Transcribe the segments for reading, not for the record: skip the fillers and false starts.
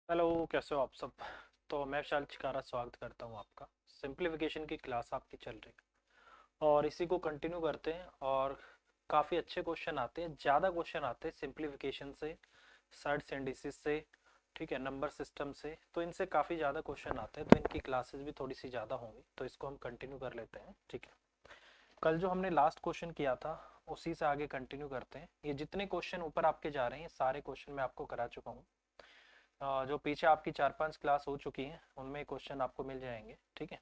Hello, कैसे हो आप सब। तो मैं विशाल चिकारा स्वागत करता हूँ आपका। सिंप्लीफिकेशन की क्लास आपकी चल रही है और इसी को कंटिन्यू करते हैं। और काफ़ी अच्छे क्वेश्चन आते हैं, ज़्यादा क्वेश्चन आते हैं सिंप्लीफिकेशन से, सर्ट्स इंडिसेस से, ठीक है, नंबर सिस्टम से। तो इनसे काफ़ी ज़्यादा क्वेश्चन आते हैं, तो इनकी क्लासेस भी थोड़ी सी ज़्यादा होंगी, तो इसको हम कंटिन्यू कर लेते हैं। ठीक है, कल जो हमने लास्ट क्वेश्चन किया था उसी से आगे कंटिन्यू करते हैं। ये जितने क्वेश्चन ऊपर आपके जा रहे हैं सारे क्वेश्चन मैं आपको करा चुका हूँ। जो पीछे आपकी 4-5 क्लास हो चुकी हैं उनमें क्वेश्चन आपको मिल जाएंगे। ठीक है,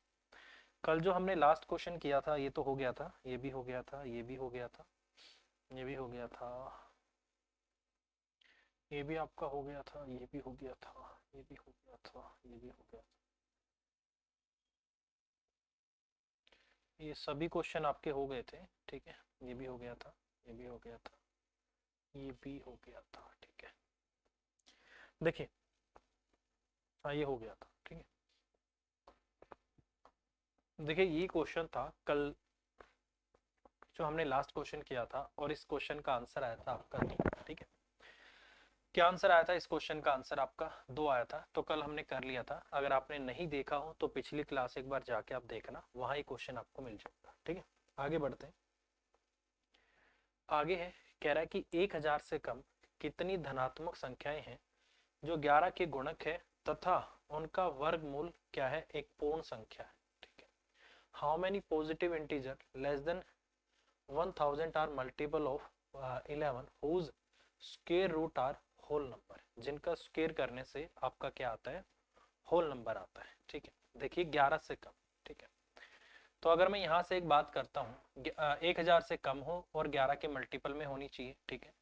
कल जो हमने लास्ट क्वेश्चन किया था ये तो हो गया था, ये भी हो गया था, ये भी हो गया था, ये भी हो गया था, ये भी आपका हो गया था, ये भी हो गया था, ये भी हो गया था, ये भी हो गया था। ये सभी क्वेश्चन आपके हो गए थे। ठीक है, ये भी हो गया था, ये भी हो गया था, ये भी हो गया था। ठीक है, देखिए, हाँ ये हो गया था। ठीक है, देखिए ये क्वेश्चन था कल जो हमने लास्ट क्वेश्चन किया था, और इस क्वेश्चन का आंसर आया था आपका 2। ठीक है, क्या आंसर आया था इस क्वेश्चन का? आंसर आपका 2 आया था। तो कल हमने कर लिया था। अगर आपने नहीं देखा हो तो पिछली क्लास एक बार जाके आप देखना, वहां ये क्वेश्चन आपको मिल जाएगा। ठीक है, आगे बढ़ते हैं। आगे है, कह रहा है कि 1000 से कम कितनी धनात्मक संख्याएं हैं जो 11 के गुणक है तथा उनका वर्गमूल क्या है, एक पूर्ण संख्या है। ठीक है, how many positive integer less than 1000 are multiple of 11 whose square root are whole number, जिनका स्क्वायर करने से आपका क्या आता है, होल नंबर आता है। ठीक है, देखिए 11 से कम। ठीक है, तो अगर मैं यहाँ से एक बात करता हूँ, 1000 से कम हो और 11 के मल्टीपल में होनी चाहिए। ठीक है,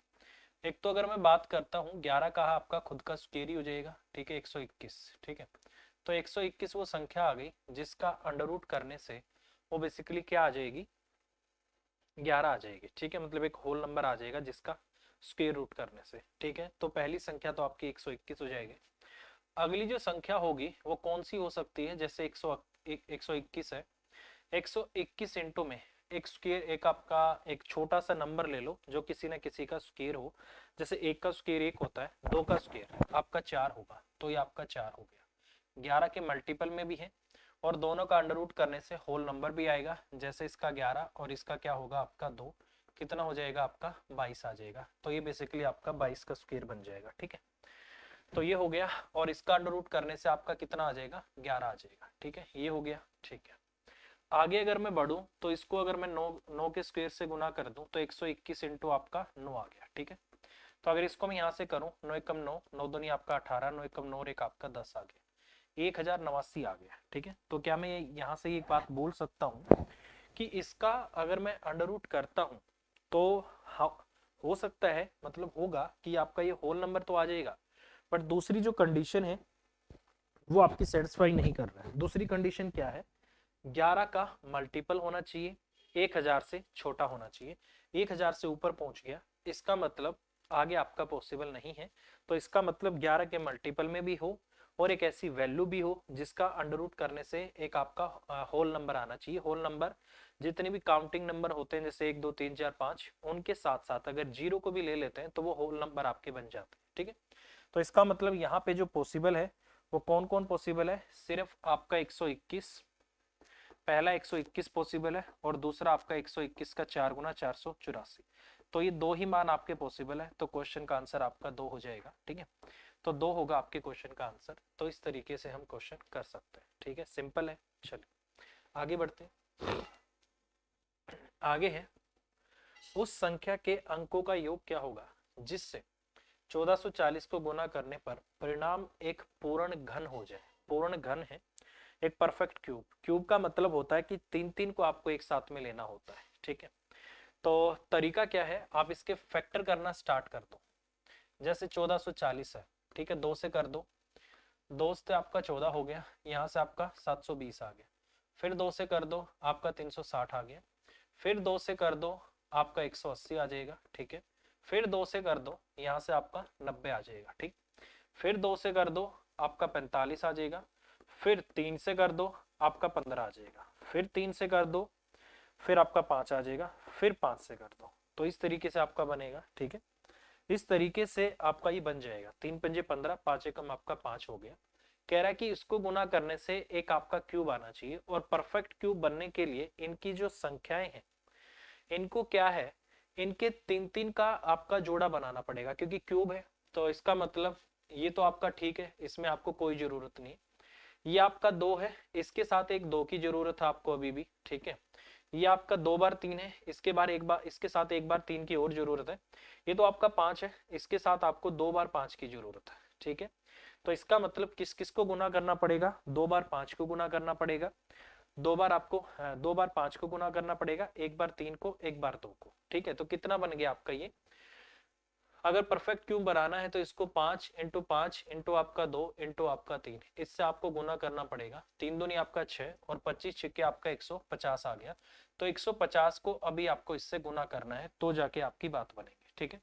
एक तो अगर मैं बात करता हूँ 11 का आपका खुद का स्क्वायर ही हो जाएगा। ठीक है, 121। ठीक है, तो 121 वो संख्या आ गई जिसका अंडर रूट करने से वो बेसिकली क्या आ जाएगी, 11 आ जाएगी। ठीक है, मतलब एक होल नंबर आ जाएगा जिसका स्क्वायर रूट करने से। ठीक है, तो पहली संख्या तो आपकी 121 हो जाएगी। अगली जो संख्या होगी वो कौन सी हो सकती है, जैसे 121 है, 121 इंटू में एक स्क्वायर, एक आपका एक छोटा सा नंबर ले लो जो किसी ना किसी का स्क्वायर हो। जैसे एक का स्क्वायर 1 होता है, 2 का स्क्वायर आपका 4 होगा, तो ये आपका 4 हो गया। 11 के मल्टीपल में भी है और दोनों का अंडर रूट करने से होल नंबर भी आएगा। जैसे इसका 11 और इसका क्या होगा आपका 2, कितना हो जाएगा आपका 22 आ जाएगा। तो ये बेसिकली आपका 22 का स्क्वायर बन जाएगा। ठीक है, तो ये हो गया, और इसका अंडर रूट करने से आपका कितना आ जाएगा, 11 आ जाएगा। ठीक है, ये हो गया। ठीक है, आगे अगर मैं बढ़ूं तो इसको अगर मैं 9 के स्क्वायर से गुना कर दूं तो 121 इंटू आपका 9 आ गया। ठीक है, तो अगर इसको मैं यहाँ से करूं, 9 एकम 9, 9 दूनी आपका 18, 9 एकम 9 और एक आपका 10 आ गया, 1089 आ गया। ठीक है, तो क्या मैं यहाँ से एक बात बोल सकता हूँ कि इसका अगर मैं अंडर रूट करता हूँ तो हो सकता है, मतलब होगा कि आपका ये होल नंबर तो आ जाएगा, बट दूसरी जो कंडीशन है वो आपकी सेटिस्फाई नहीं कर रहा है। दूसरी कंडीशन क्या है, 11 का मल्टीपल होना चाहिए, 1000 से छोटा होना चाहिए। 1000 से ऊपर पहुंच गया, इसका मतलब आगे आपका पॉसिबल नहीं है। तो इसका मतलब 11 के मल्टीपल में भी हो और एक ऐसी वैल्यू भी हो जिसका अंडर रूट करने से एक आपका होल नंबर आना चाहिए। होल नंबर जितने भी काउंटिंग नंबर होते हैं, जैसे 1 2 3 4 5, उनके साथ साथ अगर जीरो को भी ले लेते हैं तो वो होल नंबर आपके बन जाते हैं। ठीक है, तो इसका मतलब यहाँ पे जो पॉसिबल है वो कौन कौन पॉसिबल है, सिर्फ आपका 121, पहला 121 पॉसिबल है और दूसरा आपका 121 का 4 गुना 484। तो ये दो ही मान आपके पॉसिबल है, तो क्वेश्चन का आंसर आपका 2 हो जाएगा। ठीक है, तो 2 होगा आपके क्वेश्चन का आंसर। तो इस तरीके से हम क्वेश्चन कर सकते हैं। ठीक है, सिंपल है। चलिए आगे बढ़ते हैं। आगे है, उस संख्या के अंकों का योग क्या होगा जिससे 1440 को गुना करने पर परिणाम एक पूर्ण घन हो जाए। पूर्ण घन है एक परफेक्ट क्यूब। क्यूब का मतलब होता है कि तीन तीन को आपको एक साथ में लेना होता है। ठीक है, तो तरीका क्या है, आप इसके फैक्टर करना स्टार्ट कर दो। जैसे 1440 है, ठीक है, 2 से कर दो, 2 से आपका 14 हो गया, यहाँ से आपका 720 आ गया। फिर 2 से कर दो, आपका 360 आ गया। फिर 2 से कर दो, आपका 180 आ जाएगा। ठीक है, फिर 2 से कर दो, यहाँ से आपका 90 आ जाएगा। ठीक, फिर 2 से कर दो, आपका 45 आ जाएगा। फिर 3 से कर दो, आपका 15 आ जाएगा। फिर 3 से कर दो, फिर आपका 5 आ जाएगा। फिर 5 से कर दो, तो इस तरीके से आपका बनेगा। ठीक है, इस तरीके से आपका ये बन जाएगा 3 पंजे 15, 5 एकम आपका 5 हो गया। कह रहा है कि इसको गुना करने से एक आपका क्यूब आना चाहिए, और परफेक्ट क्यूब बनने के लिए इनकी जो संख्याएं हैं इनको क्या है, इनके 3-3 का आपका जोड़ा बनाना पड़ेगा, क्योंकि क्यूब है। तो इसका मतलब ये तो आपका ठीक है, इसमें आपको कोई जरूरत नहीं। ये आपका 2 है, इसके साथ एक 2 की जरूरत है आपको अभी भी, ठीक है। ये आपका 2 बार 3 है, इसके साथ एक बार 3 की और जरूरत है। ये तो आपका 5 है, इसके साथ आपको 2 बार 5 की जरूरत है, ठीक है। तो इसका मतलब किस किस को गुना करना पड़ेगा, 2 बार 5 को गुना करना पड़ेगा, 2 बार आपको 2 बार 5 को गुना करना पड़ेगा, एक बार 3 को, एक बार 2 को, ठीक है। तो कितना बन गया आपका ये, अगर परफेक्ट क्यूब बनाना है तो इसको 5 इंटू 5 इंटू आपका 2 इंटू आपका 3, इससे आपको गुना करना पड़ेगा। 3 दूनी आपका 6 और 25 छिक्के आपका 150 आ गया। तो 150 को अभी आपको इससे गुना करना है, तो जाके आपकी बात बनेगी, ठीक है।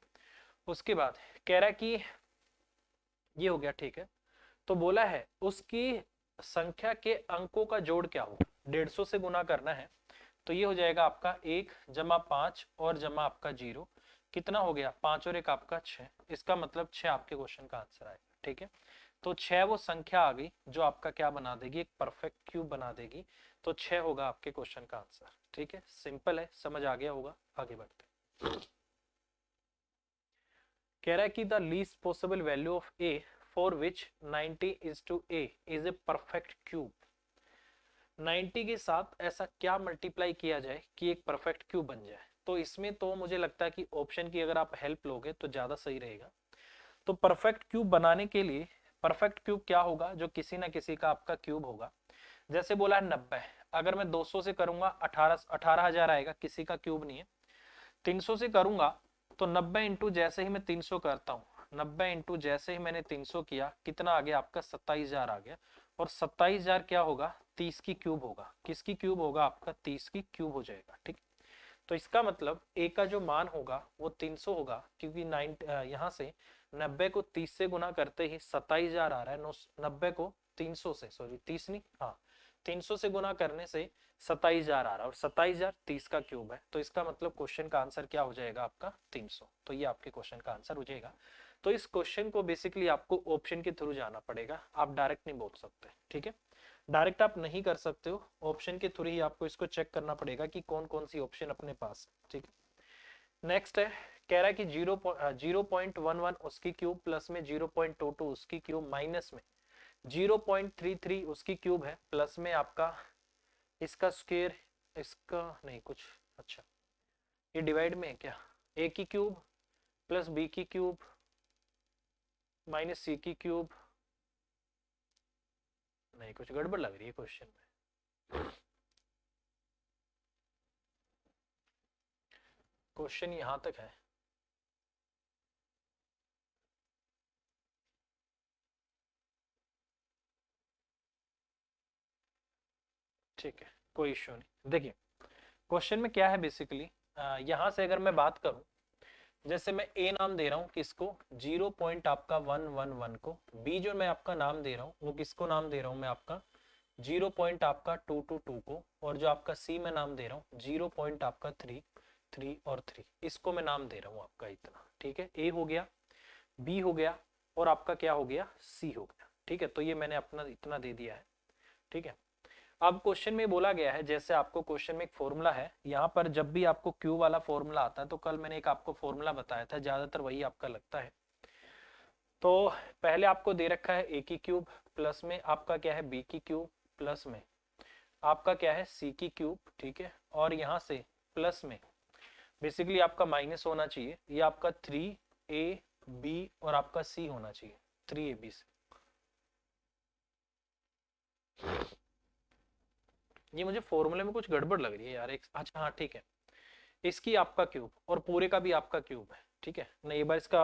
उसके बाद कह रहा है कि ये हो गया, ठीक है। तो बोला है उसकी संख्या के अंकों का जोड़ क्या होगा, 150 से गुना करना है। तो ये हो जाएगा आपका 1 जमा 5 और जमा आपका 0, कितना हो गया 5 और 1 आपका 6। इसका मतलब 6 आपके क्वेश्चन का आंसर आएगा, ठीक है। तो 6 वो संख्या आ गई जो आपका क्या बना देगी, एक परफेक्ट क्यूब बना देगी। तो 6 होगा आपके क्वेश्चन का आंसर, ठीक है। सिंपल है, समझ आ गया होगा। आगे बढ़ते, कह रहा है कि the least possible value of A for which 90:a is a perfect cube. 90 के साथ ऐसा क्या मल्टीप्लाई किया जाए कि एक परफेक्ट क्यूब बन जाए। तो इसमें तो मुझे लगता है कि ऑप्शन की अगर आप हेल्प लोगे तो ज्यादा सही रहेगा। तो परफेक्ट क्यूब बनाने के लिए परफेक्ट क्यूब क्या होगा, जो किसी ना किसी का आपका क्यूब होगा। जैसे बोला है 90, अगर मैं 200 से करूंगा 18,000 आएगा, किसी का क्यूब नहीं है। 300 से करूंगा तो 90 इंटू जैसे ही मैं 300 करता हूँ, 90 इंटू जैसे ही मैंने 300 किया, कितना आ गया आपका 27,000 आ गया। और 27,000 क्या होगा, 30 की क्यूब होगा। किसकी क्यूब होगा, आपका 30 की क्यूब हो जाएगा, ठीक। तो इसका मतलब ए का जो मान होगा वो 300 होगा, क्योंकि यहाँ से 90 को 30 से गुना करते ही 27,000 आ रहा है। 90 को 300 से, सॉरी 30 नहीं, हाँ 300 से गुना करने से 27,000 आ रहा है, और 27,000 30 का क्यूब है। तो इसका मतलब क्वेश्चन का आंसर क्या हो जाएगा आपका 300। तो ये आपके क्वेश्चन का आंसर हो जाएगा। तो इस क्वेश्चन को बेसिकली आपको ऑप्शन के थ्रू जाना पड़ेगा, आप डायरेक्ट नहीं बोल सकते, ठीक है। डायरेक्ट आप नहीं कर सकते हो, ऑप्शन के थ्रू ही आपको इसको चेक करना पड़ेगा कि कौन कौन सी ऑप्शन अपने पास, ठीक है। नेक्स्ट है, कह रहा है कि 0.11 उसकी क्यूब, प्लस में 0.22 उसकी क्यूब, माइनस में 0.33 उसकी क्यूब है, प्लस में आपका इसका स्क्वायर, इसका नहीं कुछ, अच्छा ये डिवाइड में है क्या, ए की क्यूब प्लस बी की क्यूब माइनस सी की क्यूब, नहीं कुछ गड़बड़ लग रही है क्वेश्चन में। क्वेश्चन यहां तक है, ठीक है, कोई इश्यू नहीं। देखिए क्वेश्चन में क्या है बेसिकली, यहां से अगर मैं बात करूं, जैसे मैं ए नाम दे रहा हूं किसको, 0 पॉइंट आपका 111 को, बी जो मैं आपका नाम दे रहा हूं वो किसको नाम दे रहा हूं मैं आपका 0 पॉइंट आपका 222 को, और जो आपका सी में नाम दे रहा हूं 0 पॉइंट आपका 3 3 और 3, इसको मैं नाम दे रहा हूं आपका इतना, ठीक है। ए हो गया, बी हो गया, और आपका क्या हो गया, सी हो गया, ठीक है। तो ये मैंने अपना इतना दे दिया है, ठीक है। अब क्वेश्चन में बोला गया है, जैसे आपको क्वेश्चन में एक फॉर्मूला है, यहाँ पर जब भी आपको क्यू वाला फॉर्मूला आता है, तो कल मैंने एक आपको फॉर्मूला बताया था, ज्यादातर वही आपका लगता है। तो पहले आपको दे रखा है ए की क्यूब, प्लस में आपका क्या है बी की क्यूब, प्लस में आपका क्या है सी की क्यूब, ठीक है। और यहाँ से प्लस में बेसिकली आपका माइनस होना चाहिए, ये आपका 3ab और आपका सी होना चाहिए, 3ab से। ये मुझे फॉर्मूले में कुछ गड़बड़ लग रही है यार, एक अच्छा हाँ ठीक है, इसकी आपका क्यूब और पूरे का भी आपका क्यूब है, ठीक है। नहीं एक बार इसका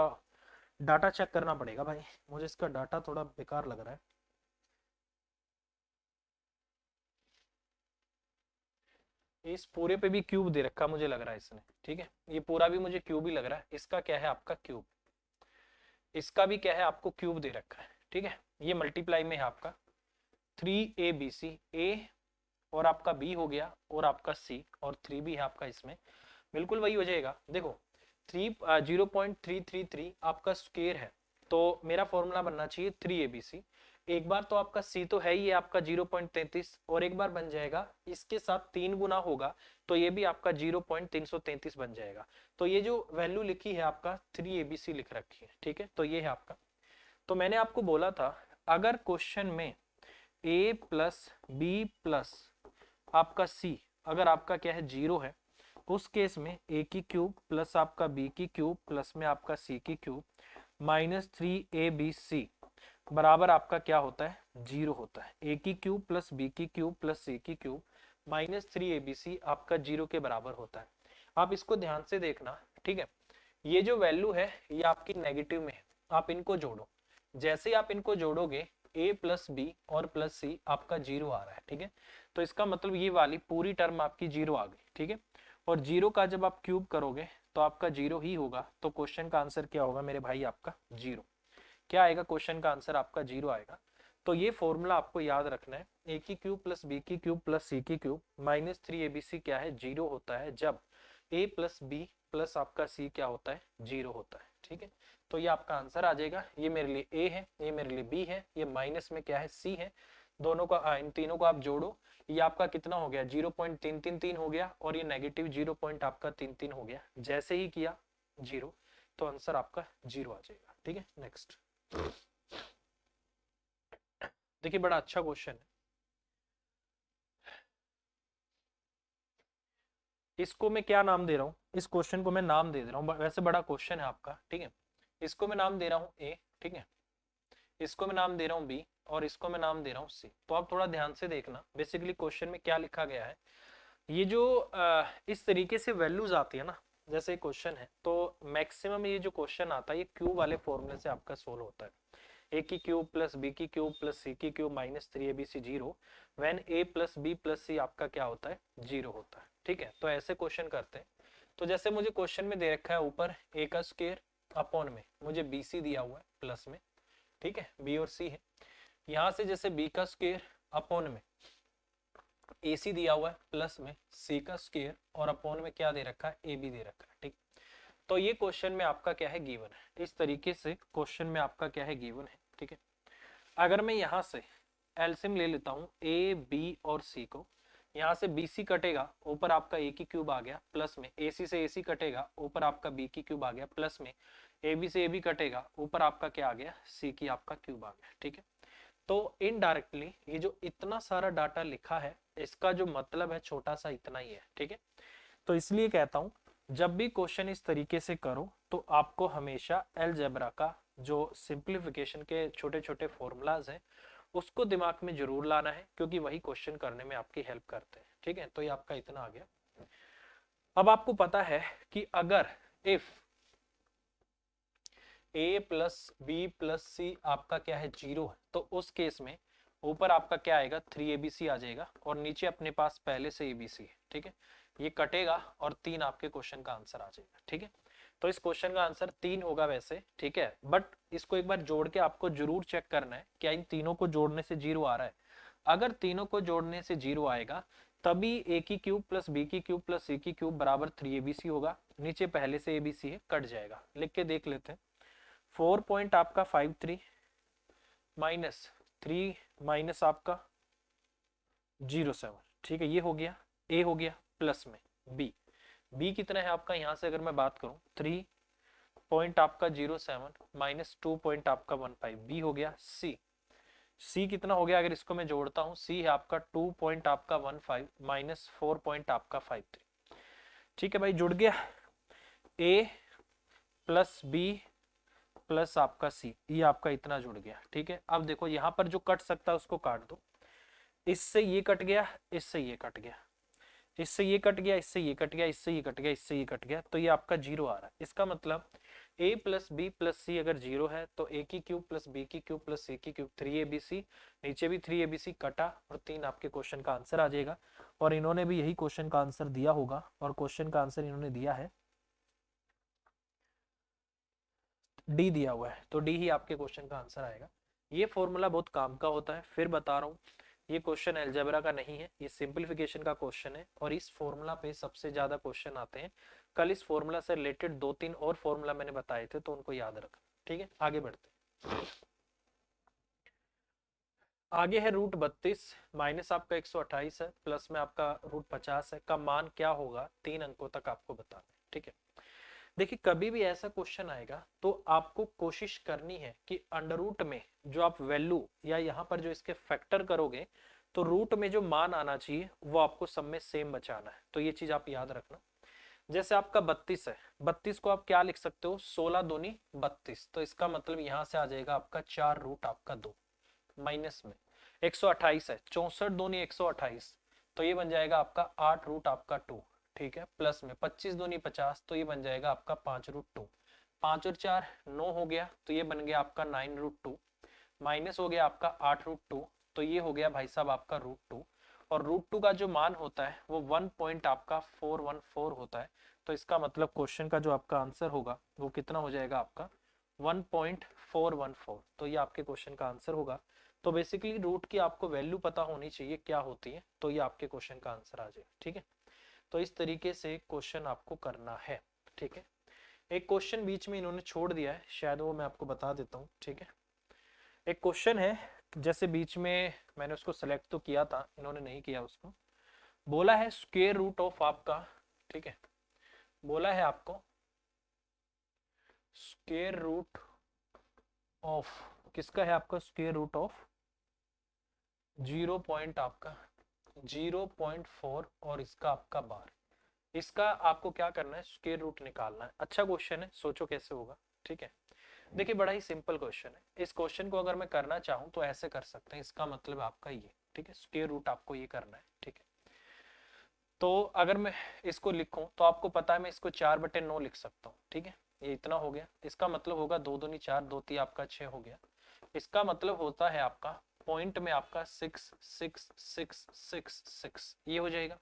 डाटा चेक करना पड़ेगा भाई, मुझे इसका डाटा थोड़ा बेकार लग रहा है। इस पूरे पे भी क्यूब दे रखा मुझे लग रहा है इसने, ठीक है। ये पूरा भी मुझे क्यूब ही लग रहा है, इसका क्या है आपका क्यूब, इसका भी क्या है आपको क्यूब दे रखा है, ठीक है। ये मल्टीप्लाई में है आपका 3abc, ए और आपका बी हो गया, और आपका सी और 3 भी है आपका इसमें, बिल्कुल वही हो जाएगा। देखो 0.333 आपका स्क्वायर है, तो मेरा फॉर्मूला बनना चाहिए 3abc। एक बार तो आपका c तो है ही है आपका 0.33, और एक बार बन जाएगा इसके साथ 3 गुना होगा, तो ये भी आपका 0.333 बन जाएगा। तो ये जो वैल्यू लिखी है आपका 3abc लिख रखी है, ठीक है। तो ये है आपका। तो मैंने आपको बोला था अगर क्वेश्चन में a प्लस बी प्लस आपका c अगर आपका क्या है 0 है, उस केस में a की क्यूब प्लस आपका b की क्यूब प्लस में आपका c की क्यूब माइनस 3abc बराबर आपका क्या होता है 0 होता है। a की क्यूब प्लस b की क्यूब प्लस c की क्यूब माइनस 3abc आपका 0 के बराबर होता है। आप इसको ध्यान से देखना, ठीक है। ये जो वैल्यू है ये आपकी नेगेटिव में है, आप इनको जोड़ो। जैसे ही आप इनको जोड़ोगे a प्लस बी और प्लस सी आपका 0 आ रहा है, ठीक है। तो इसका मतलब ये वाली पूरी टर्म आपकी 0 आ गई, ठीक है। और 0 का जब आप क्यूब करोगे तो आपका 0 ही होगा, तो क्वेश्चन का आंसर क्या होगा मेरे भाई आपका 0। क्या आएगा क्वेश्चन का आंसर आपका 0 आएगा। तो ये फॉर्मूला आपको याद रखना है, a की क्यूब प्लस बी की क्यूब प्लस सी की क्यूब माइनस 3abc क्या है 0 होता है जब a प्लस बी प्लस आपका c क्या होता है 0 होता है, ठीक है। तो ये आपका आंसर आ जाएगा। ये मेरे लिए a है, ये मेरे लिए b है, ये माइनस में क्या है c है। दोनों का इन तीनों को आप जोड़ो, ये आपका कितना हो गया 0.333 हो गया, और ये नेगेटिव 0 पॉइंट आपका 33 हो गया। जैसे ही किया 0, तो आंसर आपका 0 आ जाएगा, ठीक है। नेक्स्ट देखिए, बड़ा अच्छा क्वेश्चन है। इसको मैं क्या नाम दे रहा हूँ, इस क्वेश्चन को मैं नाम दे रहा हूँ, वैसे बड़ा क्वेश्चन है आपका, ठीक है। इसको मैं नाम दे रहा हूँ ए, ठीक है। इसको मैं नाम दे रहा हूँ बी, और इसको मैं नाम दे रहा हूँ सी। तो आप थोड़ा ध्यान से देखना बेसिकली क्वेश्चन में क्या लिखा गया है। ये जो इस तरीके से वैल्यूज आती है ना, जैसे क्वेश्चन है, तो मैक्सिमम ये जो क्वेश्चन आता है ये क्यू वाले फॉर्मूले से आपका सोल्व होता है। ए की क्यूब प्लस बी की क्यूब प्लस सी की cube minus 3abc 0 when A plus B plus C आपका क्या होता है 0 होता है, ठीक है। तो ऐसे क्वेश्चन करते हैं। तो जैसे मुझे क्वेश्चन में दे रखा है ऊपर ए का स्क्वायर अपॉन में मुझे बी सी दिया हुआ है प्लस में, ठीक है, बी और सी है। यहाँ से जैसे बी का स्क्वायर अपॉन में ए सी दिया हुआ है प्लस में सी का स्क्वायर, और अपॉन में क्या दे रखा है ए बी दे रखा है, ठीक। तो ये क्वेश्चन में आपका क्या है गिवन है। इस तरीके से क्वेश्चन में आपका क्या है गिवन है, ठीक है। अगर मैं यहाँ से एलसीएम ले लेता हूँ ए बी और सी को, यहाँ से बी सी कटेगा, ऊपर आपका ए की क्यूब आ गया, प्लस में ए सी से ए सी कटेगा, ऊपर आपका बी की क्यूब आ गया, प्लस में ए बी से ए बी कटेगा, ऊपर आपका क्या आ गया सी की आपका क्यूब आ गया, ठीक है। तो इनडायरेक्टली ये जो इतना सारा डाटा लिखा है इसका जो मतलब है छोटा सा इतना ही है, ठीक है। तो इसलिए कहता हूं जब भी क्वेश्चन इस तरीके से करो तो आपको हमेशा अलजेब्रा का जो सिंप्लीफिकेशन के छोटे छोटे फॉर्मूलाज हैं उसको दिमाग में जरूर लाना है, क्योंकि वही क्वेश्चन करने में आपकी हेल्प करते हैं, ठीक है। तो ये आपका इतना आ गया। अब आपको पता है कि अगर if a plus B plus C आपका क्या है 0 है, तो उस केस में ऊपर आपका क्या आएगा 3abc आ जाएगा, और नीचे अपने पास पहले से abc है, ठीक है। ये कटेगा और 3 आपके क्वेश्चन का आंसर आ जाएगा, ठीक है। तो इस क्वेश्चन का आंसर 3 होगा वैसे, ठीक है। बट इसको एक बार जोड़ के आपको जरूर चेक करना है क्या इन तीनों को जोड़ने से 0 आ रहा है। अगर तीनों को जोड़ने से 0 आएगा तभी a की क्यूब प्लस बी की क्यूब प्लस सी की क्यूब बराबर 3abc होगा। नीचे पहले से abc है, कट जाएगा। लिख के देख लेते हैं। 4 पॉइंट आपका 53 माइनस 3 माइनस आपका 07, ठीक है। ये हो गया ए हो गया, प्लस में बी कितना है आपका, यहां से अगर मैं बात करूं 3 पॉइंट आपका 07 माइनस 2 पॉइंट आपका 15 बी हो गया। सी कितना हो गया, अगर इसको मैं जोड़ता हूं सी है आपका 2 पॉइंट आपका 15 माइनस 4 पॉइंट आपका 53, ठीक है भाई जुड़ गया। ए प्लस बी प्लस आपका सी, ये आपका इतना जुड़ गया, ठीक है। अब देखो यहाँ पर जो कट सकता है उसको काट दो। इससे ये कट गया, इससे ये कट गया, इससे ये कट गया, इससे ये कट गया, इससे ये कट गया, इससे ये कट गया, तो ये आपका 0 आ रहा है। इसका मतलब a प्लस बी प्लस सी अगर 0 है तो a की क्यूब प्लस बी की क्यूब प्लस सी की क्यूब 3abc, नीचे भी 3abc कटा और 3 आपके क्वेश्चन का आंसर आ जाएगा। और इन्होंने भी यही क्वेश्चन का आंसर दिया होगा, और क्वेश्चन का आंसर इन्होंने दिया है डी दिया हुआ है, तो डी ही आपके क्वेश्चन का आंसर आएगा। ये फॉर्मूला बहुत काम का होता है, फिर बता रहा हूँ ये क्वेश्चन अलजेब्रा का नहीं है, ये सिंपलीफिकेशन का क्वेश्चन है और इस फॉर्मूला पे सबसे ज्यादा क्वेश्चन आते हैं। कल इस फॉर्मूला से रिलेटेड 2-3 और फॉर्मूला मैंने बताए थे, तो उनको याद रखना। ठीक है, आगे बढ़ते हैं। आगे है रूट 32 माइनस आपका 128 है, प्लस में आपका रूट 50 है, का मान क्या होगा 3 अंकों तक आपको बताना है। ठीक है, देखिए कभी भी ऐसा क्वेश्चन आएगा तो आपको कोशिश करनी है कि अंडर रूट में जो आप वैल्यू या यहाँ पर जो इसके फैक्टर करोगे तो रूट में जो मान आना चाहिए वो आपको सब में सेम बचाना है। तो ये चीज आप याद रखना। जैसे आपका 32 है, 32 को आप क्या लिख सकते हो, 16 दूनी 32, तो इसका मतलब यहाँ से आ जाएगा आपका 4 रूट आपका 2, माइनस में 128 है, 64 दूनी 128, तो ये बन जाएगा आपका 8 रूट आपका 2। ठीक है, प्लस में 25 दूनी 50, तो ये बन जाएगा आपका 5 रूट 2, 5 और 4 9 हो गया, तो ये बन गया आपका 9 रूट 2, माइनस हो गया आपका 8 रूट 2, तो ये हो गया भाई साहब आपका रूट 2, और रूट 2 का जो मान होता है वो 1 पॉइंट आपका 414 होता है। तो इसका मतलब क्वेश्चन का जो आपका आंसर होगा वो कितना हो जाएगा आपका 1.414, तो ये आपके क्वेश्चन का आंसर होगा। तो बेसिकली रूट की आपको वैल्यू पता होनी चाहिए क्या होती है, तो ये आपके क्वेश्चन का आंसर आ जाएगा। ठीक है, तो इस तरीके से क्वेश्चन आपको करना है। ठीक है, एक क्वेश्चन बीच में इन्होंने छोड़ दिया है, शायद वो मैं आपको बता देता हूँ। ठीक है, एक क्वेश्चन है जैसे बीच में मैंने उसको सेलेक्ट तो किया था, इन्होंने नहीं किया उसको। बोला है स्क्वायर रूट ऑफ आपका, ठीक है, बोला है आपको स्क्वायर रूट ऑफ, किसका है आपका स्क्वायर रूट ऑफ 0 पॉइंट आपका 0.4 और इसका आपका बार। इसका आपको क्या करना है, स्क्वायर रूट निकालना है। अच्छा क्वेश्चन है, सोचो कैसे होगा। ठीक है, देखिए बड़ा ही सिंपल क्वेश्चन है। इस क्वेश्चन को अगर मैं करना चाहूँ तो ऐसे कर सकते हैं, इसका मतलब आपका ये। ठीक है, स्क्वायर रूट आपको ये करना है। ठीक है, तो अगर मैं इसको लिखूं तो आपको पता है मैं इसको 4/9 लिख सकता हूँ। ठीक है, ये इतना हो गया, इसका मतलब होगा 2 दूनी 4, 2 3 आपका 6 हो गया। इसका मतलब होता है आपका पॉइंट में आपका 6 6 6 6 6 ये हो जाएगा।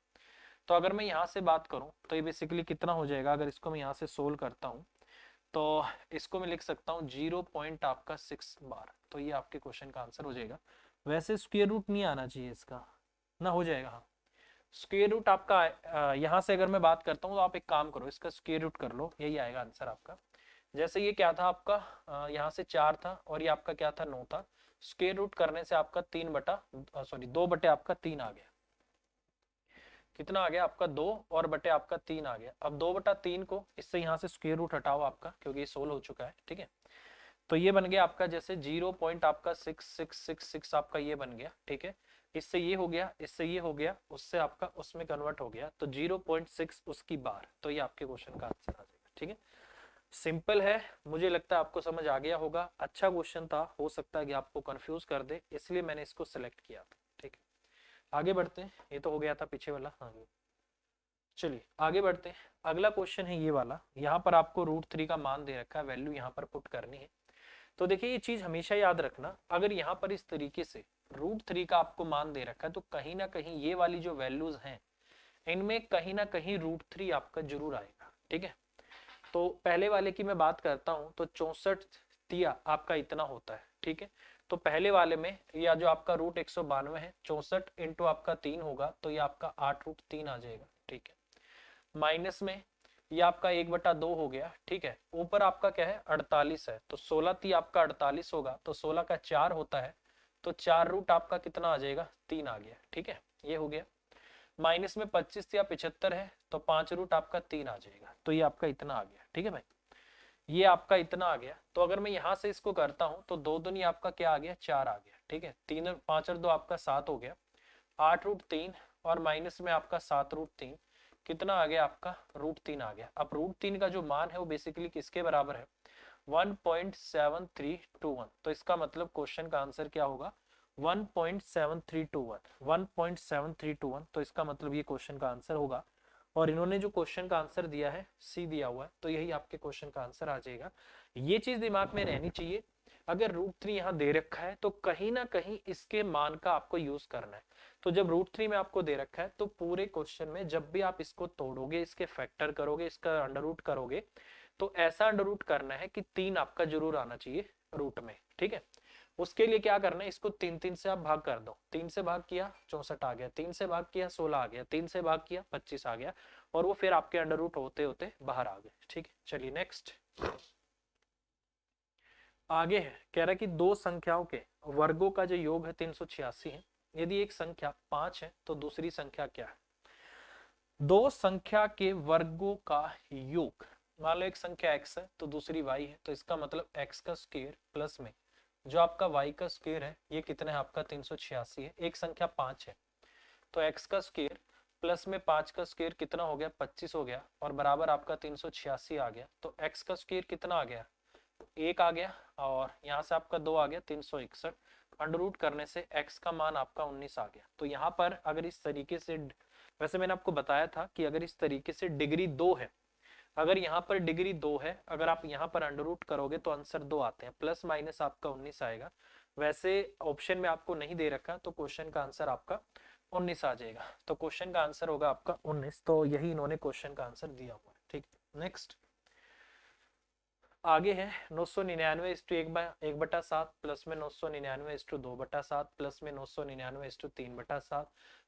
तो अगर मैं यहाँ से बात करूं तो ये बेसिकली कितना हो जाएगा, अगर इसको मैं यहाँ से सोल्व करता हूँ तो इसको मैं लिख सकता हूँ 0 पॉइंट आपका 6 बार। तो ये आपके क्वेश्चन का आंसर हो जाएगा। वैसे स्क्वायर रूट नहीं आना चाहिए इसका ना, हो जाएगा। हाँ, स्क्वायर रूट आपका यहाँ से अगर मैं बात करता हूँ तो आप एक काम करो, इसका स्क्वायर रूट कर लो, यही आएगा आंसर आपका। जैसे ये क्या था आपका, यहाँ से 4 था और ये आपका क्या था 9 था, स्क्वायर रूट करने से आपका 2 बटे आपका 3 आ गया। कितना आ गया आपका 2 और बटे आपका 3 आ गया। अब 2/3 को इससे यहाँ से स्क्वायर रूट हटाओ आपका, क्योंकि ये 16 हो चुका है। ठीक है, तो ये बन गया आपका जैसे 0 पॉइंट आपका 6 आपका ये बन गया। ठीक है, इससे ये हो गया, इससे ये हो गया, उससे आपका उसमें कन्वर्ट हो गया, तो 0.6 उसकी बार। तो ये आपके क्वेश्चन का आंसर आ जाएगा। ठीक है, सिंपल है, मुझे लगता है आपको समझ आ गया होगा। अच्छा क्वेश्चन था, हो सकता है कि आपको कंफ्यूज कर दे, इसलिए मैंने इसको सिलेक्ट किया था। ठीक है, आगे बढ़ते हैं। ये तो हो गया था पीछे वाला। हाँ, चलिए आगे बढ़ते हैं। अगला क्वेश्चन है ये वाला। यहाँ पर आपको √3 का मान दे रखा है, वैल्यू यहाँ पर पुट करनी है। तो देखिए ये चीज हमेशा याद रखना, अगर यहाँ पर इस तरीके से √3 का आपको मान दे रखा है तो कहीं ना कहीं ये वाली जो वैल्यूज हैं इनमें कहीं ना कहीं √3 आपका जरूर आएगा। ठीक है, तो पहले वाले की मैं बात करता हूं तो 64 तिया आपका इतना होता है। ठीक है, तो पहले वाले में या जो आपका रूट 192 है, 64 इंटू आपका 3 होगा, तो ये आपका 8√3 आ जाएगा। ठीक है, माइनस में ये आपका 1/2 हो गया। ठीक है, ऊपर आपका क्या है 48 है, तो 16 ती आपका 48 होगा, तो 16 का 4 होता है, तो 4 रूट आपका कितना आ जाएगा 3 आ गया। ठीक है, ये हो गया। माइनस में 25 या 75 है, तो 5 रूट आपका 3 आ जाएगा, तो ये आपका इतना आ गया। ठीक है भाई, ये आपका इतना आ गया। तो अगर मैं यहाँ से इसको करता हूँ तो 2 दूनी आपका क्या आ गया 4 आ गया। ठीक है, 3 और 5 और 2 आपका 7 हो गया, 8√3 और माइनस में आपका 7√3, कितना आ गया आपका √3 आ गया। अब √3 का जो मान है वो बेसिकली किसके बराबर है 1.7321, तो इसका मतलब क्वेश्चन का आंसर क्या होगा 1.7321, 1.7321, तो इसका मतलब ये क्वेश्चन का आंसर होगा। और इन्होंने जो क्वेश्चन का आंसर दिया है सी दिया हुआ है, तो यही आपके क्वेश्चन का आंसर आ जाएगा। ये चीज दिमाग में रहनी चाहिए, अगर √3 यहाँ दे रखा है तो कहीं ना कहीं इसके मान का आपको यूज करना है। तो जब √3 में आपको दे रखा है तो पूरे क्वेश्चन में जब भी आप इसको तोड़ोगे, इसके फैक्टर करोगे, इसका अंडर रूट करोगे, तो ऐसा अंडर रूट करना है कि 3 आपका जरूर आना चाहिए रूट में। ठीक है, उसके लिए क्या करना है, इसको 3 से आप भाग कर दो। 3 से भाग किया 64 आ गया, 3 से भाग किया 16 आ गया, 3 से भाग किया 25 आ गया, और वो फिर आपके अंडर रूट होते होते बाहर आ गए। ठीक है, चलिए नेक्स्ट आगे है, कह रहा है कि दो संख्याओं के वर्गों का जो योग है 386 है। यदि एक संख्या 5 है तो दूसरी संख्या क्या है? दो संख्या के वर्गों का योग, मान लो एक संख्या x है तो दूसरी y है, तो इसका मतलब x का स्क्वायर प्लस में जो आपका y का स्क्वायर है, ये कितना है आपका 386 है। एक संख्या 5 है तो x का स्क्वायर प्लस में 5 का स्क्वायर कितना हो गया, 25 हो गया, और बराबर आपका 386 आ गया। तो x का स्क्वायर कितना आ गया, 1 आ गया, और यहाँ से आपका 2 आ गया, 361। अंडर रूट करने से x का मान आपका 19 आ गया। तो यहाँ पर अगर इस तरीके से, वैसे मैंने आपको बताया था कि अगर इस तरीके से डिग्री 2 है, अगर यहाँ पर डिग्री 2 है, अगर आप यहाँ पर अंडर रूट करोगे तो आंसर 2 आते हैं, प्लस माइनस आपका 19 आएगा। वैसे ऑप्शन में आपको नहीं दे रखा, तो क्वेश्चन का आंसर आपका 19 आ जाएगा। तो क्वेश्चन का आंसर होगा आपका 19। तो यही इन्होंने क्वेश्चन का आंसर दिया हुआ है। ठीक, नेक्स्ट आगे है 999 इस टू 1/7 प्लस में 999 इस टू 2/7 प्लस में 999 इस टू 3/7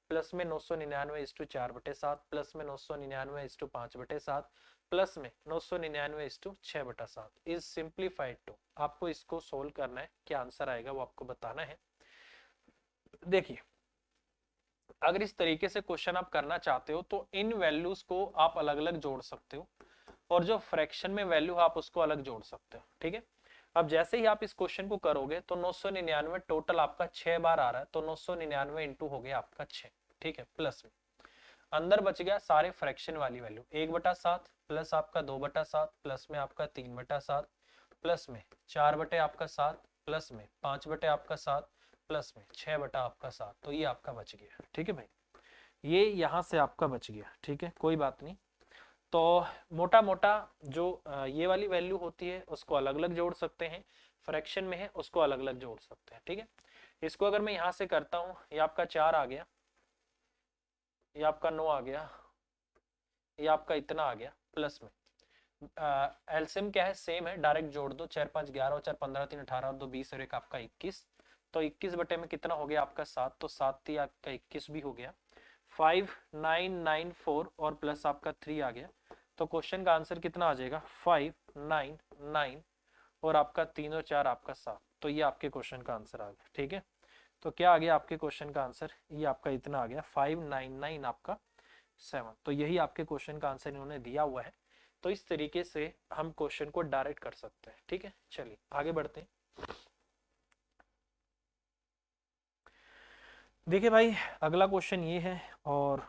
प्लस में 999 इस टू 4/7 प्लस में 999 इस टू 5/7 प्लस में 999 इस टू 6/7 इज सिंप्लीफाइड टू। आपको इसको सोल्व करना है, क्या आंसर आएगा वो आपको बताना है। देखिए, अगर इस तरीके से क्वेश्चन आप करना चाहते हो तो इन वैल्यूज को आप अलग अलग जोड़ सकते हो, और जो फ्रैक्शन में वैल्यू आप उसको अलग जोड़ सकते हो। ठीक है, अब जैसे ही आप इस क्वेश्चन को करोगे तो 999 टोटल आपका 6 बार आ रहा है, तो 999 इंटू हो गया आपका 6। ठीक है, प्लस में अंदर बच गया सारे फ्रैक्शन वाली वैल्यू, 1/7 प्लस आपका 2/7 प्लस में आपका 3/7 प्लस में 4 आपका 7 प्लस में 5 आपका 7 प्लस में 6 आपका 7। तो ये आपका बच गया। ठीक है भाई, ये यहाँ से आपका बच गया। ठीक है, कोई बात नहीं। तो मोटा मोटा जो ये वाली वैल्यू होती है उसको अलग अलग जोड़ सकते हैं, फ्रैक्शन में है उसको अलग अलग जोड़ सकते हैं। ठीक है, इसको अगर मैं यहाँ से करता हूँ, ये आपका 4 आ गया, ये आपका 9 आ गया, ये आपका इतना आ गया, प्लस में एलसीएम क्या है, सेम है, डायरेक्ट जोड़ दो, 4 5 11 और 4 15 3 18 और 2 20 और एक आपका 21। तो 21 बटे में कितना हो गया आपका 7, तो 7 3 आपका 21 भी हो गया। 5994 और प्लस आपका 3 आ गया। तो क्वेश्चन का आंसर कितना आ जाएगा, 599 और आपका 3 और 4 आपका 7। तो ये आपके क्वेश्चन का आंसर आ गया। ठीक है, तो क्या आ गया आपके क्वेश्चन का आंसर, ये आपका इतना आ गया 599 आपका 7। तो यही आपके क्वेश्चन का आंसर इन्होंने दिया हुआ है। तो इस तरीके से हम क्वेश्चन को डायरेक्ट कर सकते हैं। ठीक है, चलिए आगे बढ़ते हैं। देखिए भाई, अगला क्वेश्चन ये है, और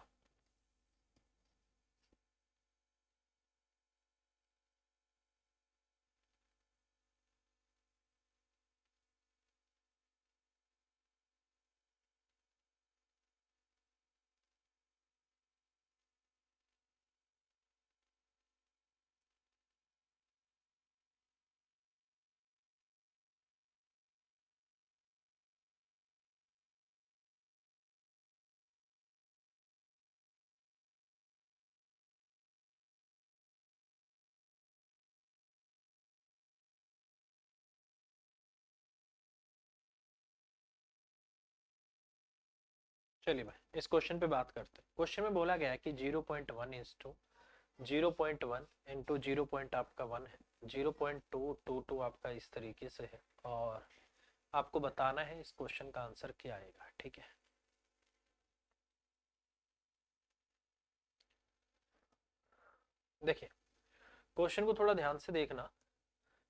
चलिए भाई इस क्वेश्चन पे बात करते हैं। क्वेश्चन में बोला गया है कि 0.1 इज टू 0.1 इंटू 0 पॉइंट आपका 1 है, 0.222 आपका इस तरीके से है, और आपको बताना है इस क्वेश्चन का आंसर क्या आएगा। ठीक है, देखिए क्वेश्चन को थोड़ा ध्यान से देखना।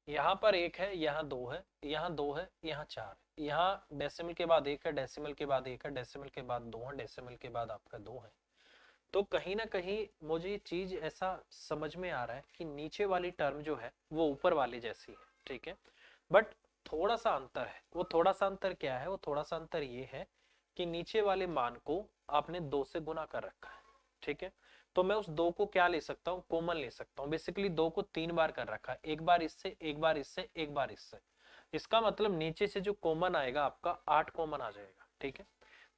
यहाँ पर एक है, यहाँ दो है, यहाँ दो है, यहाँ 4 है, यहाँ डेसिमल के बाद एक है, डेसिमल के बाद एक है, डेसिमल के बाद 2 है, डेसिमल के बाद आपका 2 है। तो कहीं ना कहीं मुझे ये चीज ऐसा समझ में आ रहा है कि नीचे वाली टर्म जो है वो ऊपर वाली जैसी है। ठीक है, बट थोड़ा सा अंतर है। वो थोड़ा सा अंतर क्या है, वो थोड़ा सा अंतर ये है कि नीचे वाले मान को आपने 2 से गुना कर रखा है। ठीक है, तो मैं उस 2 को क्या ले सकता हूँ, कॉमन ले सकता हूँ। बेसिकली 2 को 3 बार कर रखा है, एक बार इससे, एक बार इससे, एक बार इससे। इसका मतलब नीचे से जो कॉमन आएगा आपका 8 कॉमन आ जाएगा। ठीक है,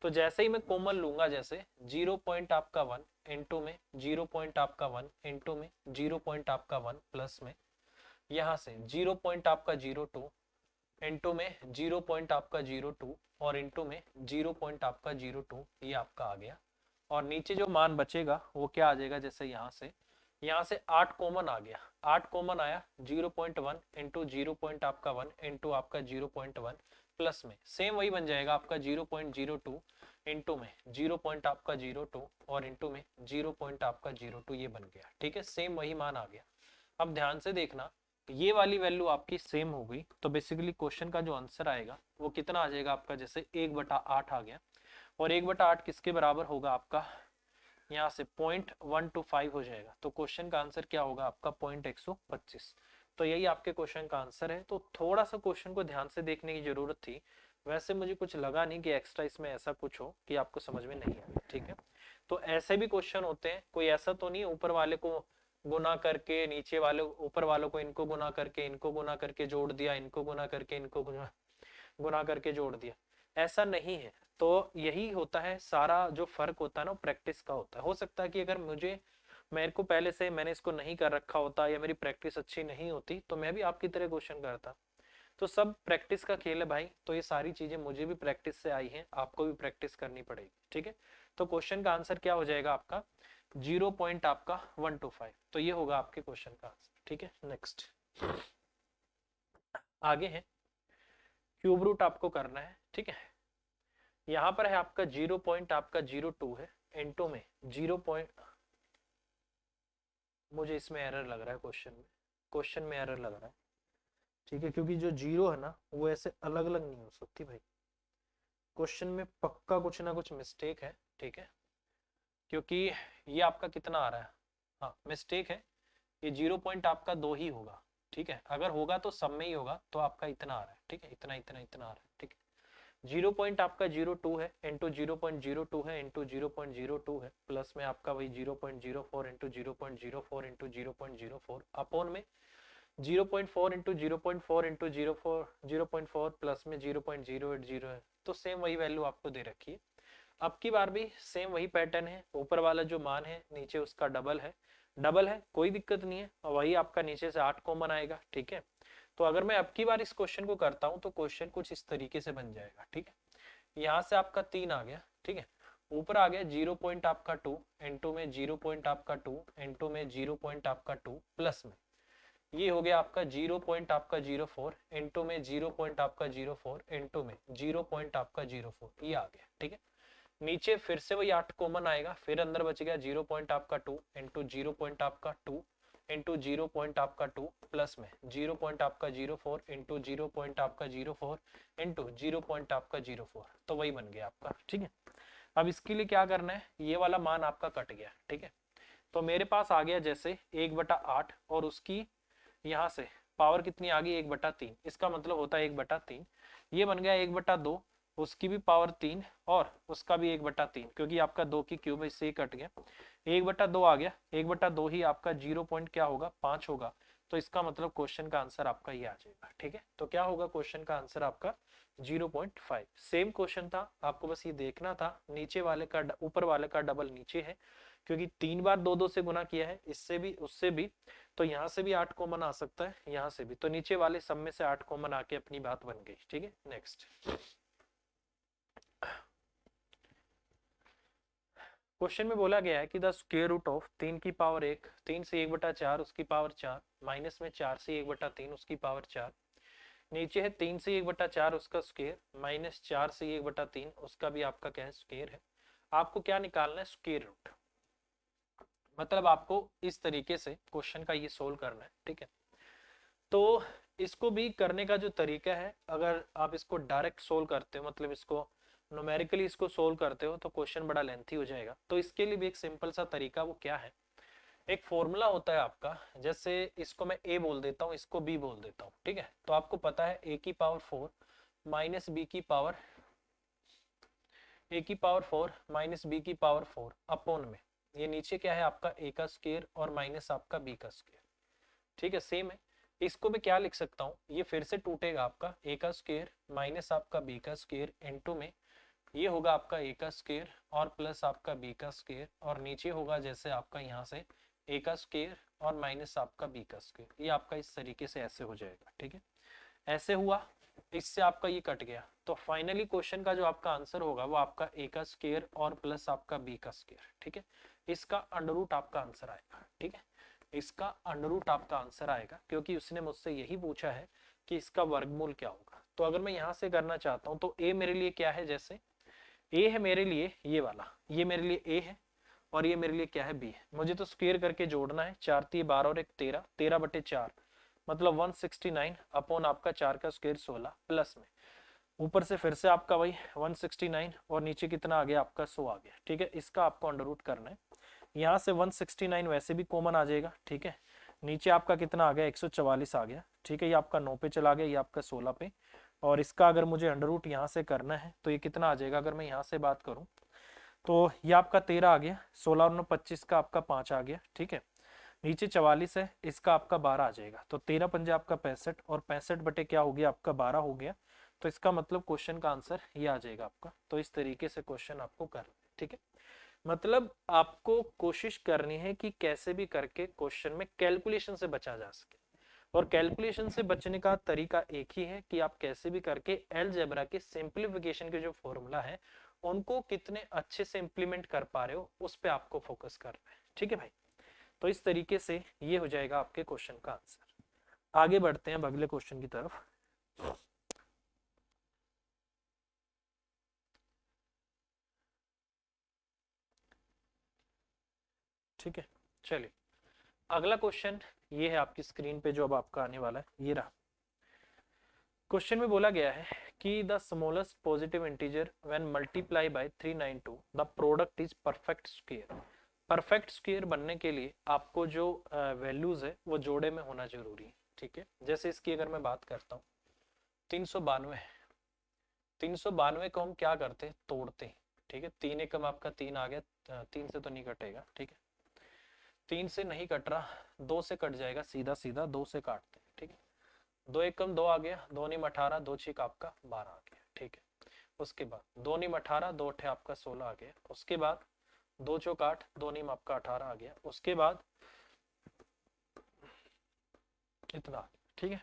तो जैसे ही मैं कॉमन लूंगा, जैसे 0 पॉइंट आपका 1 इंटू में 0 पॉइंट आपका 1 इंटू में 0 पॉइंट आपका 1 प्लस में यहाँ से 0 पॉइंट आपका 02 इनटू में 0 पॉइंट आपका 02 और इनटू में 0 पॉइंट आपका 02, ये आपका आ गया। और नीचे जो मान बचेगा वो क्या आ जाएगा, जैसे यहाँ से 8 कॉमन आ गया, 8 कॉमन आया, 0.1 इंटू 0 पॉइंट आपका 1 इंटू आपका 0.1 प्लस में सेम वही बन जाएगा आपका 0.02 इंटू में 0 पॉइंट आपका 02 और इंटू में 0 पॉइंट आपका 02, ये बन गया। ठीक है, सेम वही मान आ गया। अब ध्यान से देखना, ये वाली वैल्यू आपकी सेम हो गई तो बेसिकली क्वेश्चन का जो आंसर आएगा वो कितना आ जाएगा आपका, जैसे 1/8 आ गया। और 1/8 किसके बराबर होगा आपका, यहाँ से 0.125 हो जाएगा। तो क्वेश्चन का आंसर क्या होगा आपका 0.125। तो यही आपके क्वेश्चन का आंसर है। तो थोड़ा सा क्वेश्चन को ध्यान से देखने की जरूरत थी। वैसे मुझे कुछ लगा नहीं कि एक्स्ट्रा इसमें ऐसा कुछ हो कि आपको समझ में नहीं आया। ठीक है, तो ऐसे भी क्वेश्चन होते हैं, कोई ऐसा तो नहीं ऊपर वाले को गुना करके नीचे वाले, ऊपर वालों को इनको गुना करके इनको गुना करके जोड़ दिया, इनको गुना करके इनको गुना करके जोड़ दिया, ऐसा नहीं है। तो यही होता है, सारा जो फर्क होता है ना प्रैक्टिस का होता है। हो सकता है कि अगर मेरे को पहले से मैंने इसको नहीं कर रखा होता या मेरी प्रैक्टिस अच्छी नहीं होती तो मैं भी आपकी तरह क्वेश्चन करता। तो सब प्रैक्टिस का खेल है भाई। तो ये सारी चीजें मुझे भी प्रैक्टिस से आई हैं, आपको भी प्रैक्टिस करनी पड़ेगी। ठीक है, तो क्वेश्चन का आंसर क्या हो जाएगा आपका 0 पॉइंट आपका 125। तो ये होगा आपके क्वेश्चन का आंसर। ठीक है, नेक्स्ट आगे है, क्यूब रूट आपको करना है। ठीक है, यहाँ पर है आपका 0 पॉइंट आपका 02 है, इनटू में 0 पॉइंट, मुझे इसमें एरर लग रहा है, क्वेश्चन में एरर लग रहा है। ठीक है, क्योंकि जो जीरो है ना वो ऐसे अलग अलग नहीं हो सकती भाई, क्वेश्चन में पक्का कुछ ना कुछ मिस्टेक है। ठीक है, क्योंकि ये आपका कितना आ रहा है, हाँ मिस्टेक है, ये 0 पॉइंट आपका 2 ही होगा। ठीक है, अगर होगा तो सब में ही होगा, तो आपका इतना आ रहा है। ठीक है, इतना इतना इतना आ रहा है। ठीक है, 0 पॉइंट आपका 02 है इंटू 0.02 है इंटू 0.02 है, प्लस में आपका वही 0.04 इंटू 0.04 इंटू 0.04 अपॉन में 0.4 इंटू 0.4 इंटू 0.4 प्लस में 0.080 है। तो सेम वही वैल्यू आपको दे रखी है। अब की बार भी सेम वही पैटर्न है, ऊपर वाला जो मान है नीचे उसका डबल है, कोई दिक्कत नहीं है, और वही आपका नीचे से 8 कॉमन आएगा। ठीक है, तो अगर मैं अब की बार इस क्वेश्चन को करता हूं तो क्वेश्चन कुछ इस तरीके से बन जाएगा। ठीक है, यहाँ से आपका 3 आ गया। ठीक है, ऊपर आ गया 0 पॉइंट आपका 2 इंटू में 0 पॉइंट आपका 2 इंटू में 0 पॉइंट आपका 2 प्लस में ये हो गया आपका 0 पॉइंट आपका 04 इंटू में 0 पॉइंट आपका 04 इंटू में 0 पॉइंट आपका 04, ये आ गया। ठीक है, नीचे फिर से वही 8 कॉमन आएगा, फिर अंदर बच गया 0 पॉइंट आपका 2 इंटू 0 पॉइंट आपका 2 इंटू 0 पॉइंट आपका 2 प्लस में 0 पॉइंट आपका 04 इंटू 0 पॉइंट आपका 04 इंटू 0 पॉइंट आपका 04, तो वही बन गया आपका। ठीक है, अब इसके लिए क्या करना है, ये वाला मान आपका कट गया। ठीक है, तो मेरे पास आ गया जैसे 1/8 और उसकी यहाँ से पावर कितनी आ गई 1/3, इसका मतलब होता है 1/3, ये बन गया 1/2, उसकी भी पावर 3 और उसका भी 1/3, क्योंकि आपका 2 की क्यूब इससे ही कट गया, 1/2 आ गया, 1/2 ही आपका 0 पॉइंट क्या होगा 5 होगा। तो इसका मतलब क्वेश्चन का आंसर आपका ये आ जाएगा। ठीक है, तो क्या होगा क्वेश्चन का आंसर आपका 0.5। सेम क्वेश्चन था, आपको बस ये देखना था नीचे वाले का ऊपर वाले का डबल नीचे है, क्योंकि 3 बार 2 2 से गुना किया है, इससे भी उससे भी, तो यहाँ से भी 8 कॉमन आ सकता है, यहाँ से भी, तो नीचे वाले सब में से 8 कॉमन आके अपनी बात बन गई। ठीक है, नेक्स्ट क्वेश्चन में बोला गया है कि द स्क्वायर रूट ऑफ 3 की पावर 1, 3 से 1/4 उसकी पावर 4 माइनस में 4 से 1/3 उसकी पावर 4, नीचे है 3 से 1/4 उसका स्क्वायर माइनस 4 से 1/3 उसका भी आपका क्या है स्क्वायर है। आपको क्या निकालना है स्क्वायर रूट, मतलब आपको इस तरीके से क्वेश्चन का ये सोल्व करना है। ठीक है, तो इसको भी करने का जो तरीका है, अगर आप इसको डायरेक्ट सोल्व करते हो, मतलब इसको न्यूमेरिकली इसको सोल्व करते हो तो क्वेश्चन बड़ा लेंथी हो जाएगा। तो इसके लिए भी एक सिंपल सा तरीका, वो क्या है, एक फॉर्मूला होता है आपका, जैसे इसको मैं ए बोल देता हूँ, इसको बी बोल देता हूँ। ठीक है, तो आपको पता है ए की पावर 4 माइनस बी की पावर माइनस बी की पावर 4 अपॉन में ये नीचे क्या है आपका ए का स्क्वायर और माइनस आपका बी का स्क्वायर। ठीक है, सेम है, इसको मैं क्या लिख सकता हूँ, ये फिर से टूटेगा आपका ए का स्क्वायर माइनस आपका बी का स्क्वायर इनटू में ये होगा आपका ए का स्क्वायर और प्लस आपका बी का स्क्वायर, और नीचे होगा जैसे आपका यहाँ से ए का स्क्वायर और माइनस आपका बी का स्क्वायर, ये आपका इस तरीके से ऐसे हो जाएगा। ठीक है, ऐसे हुआ, इससे आपका ये कट गया, तो फाइनली क्वेश्चन का जो आपका आंसर होगा वो आपका ए का स्क्वायर और प्लस आपका बी का स्क्वायर, ठीक है। इसका अंडर रूट आपका आंसर आएगा, ठीक है। इसका अंडर रूट आपका आंसर आएगा, क्योंकि उसने मुझसे यही पूछा है कि इसका वर्गमूल क्या होगा। तो अगर मैं यहाँ से करना चाहता हूँ तो ए मेरे लिए क्या है, जैसे ए है मेरे लिए ये वाला, ये मेरे लिए ए है और ये मेरे लिए क्या है, बी है। मुझे तो स्क्वायर करके जोड़ना है, 4 3 12 और 1 13, 13/4 मतलब 169 अपॉन आपका 4 का स्क्वायर 16 प्लस में ऊपर से फिर से आपका वही 169 और नीचे कितना आ गया आपका 100 आ गया, ठीक है। इसका आपको अंडर रूट करना है। यहाँ से 169 वैसे भी कॉमन आ जाएगा, ठीक है। नीचे आपका कितना आ गया 144 आ गया, ठीक है। ये आपका 9 पे चला गया, ये आपका 16 पे। और इसका अगर मुझे अंडर रूट यहाँ से करना है तो ये कितना आ जाएगा, अगर मैं यहाँ से बात करूँ तो ये आपका 13 आ गया, 16 और 9 25 का आपका 5 आ गया, ठीक है। नीचे 44 है, इसका आपका 12 आ जाएगा, तो 13 पंजे आपका 65 और 65 बटे क्या हो गया आपका 12 हो गया। तो इसका मतलब क्वेश्चन का आंसर ये आ जाएगा आपका। तो इस तरीके से क्वेश्चन आपको करना है, ठीक है। मतलब आपको कोशिश करनी है कि कैसे भी करके क्वेश्चन में कैलकुलेशन से बचा जा सके, और कैलकुलेशन से बचने का तरीका एक ही है कि आप कैसे भी करके अलजेब्रा के सिंपलीफिकेशन के जो फॉर्मूला है उनको कितने अच्छे से इंप्लीमेंट कर पा रहे हो उस पे आपको फोकस करना है, ठीक है भाई। तो इस तरीके से ये हो जाएगा आपके क्वेश्चन का आंसर। आगे बढ़ते हैं अब अगले क्वेश्चन की तरफ। ठीक है, चलिए अगला क्वेश्चन ये है आपकी स्क्रीन पे जो अब आपका आने वाला है, ये रहा। क्वेश्चन में बोला गया है कि the smallest positive integer when multiply by 392 the product is perfect square. Perfect square बनने के लिए आपको जो वैल्यूज है वो जोड़े में होना जरूरी है, ठीक है। जैसे इसकी अगर मैं बात करता हूँ 392 है, 392 को हम क्या करते हैं, तोड़ते हैं, ठीक है। 3 एकम आपका 3 आ गया, 3 से तो नहीं कटेगा, ठीक है। 3 से नहीं कट रहा, 2 से कट जाएगा, सीधा सीधा 2 से काटते हैं, ठीक है। 2 एकम 2 आ गया, 2 नीम 18, 2 छीक आपका 12 आ गया, ठीक है। उसके बाद 2 नीम 18, 2 अठे आपका 16 आ गया। उसके बाद 2 चौक 8, 2 नीम आपका 18 आ गया। उसके बाद इतना आ गया, ठीक है।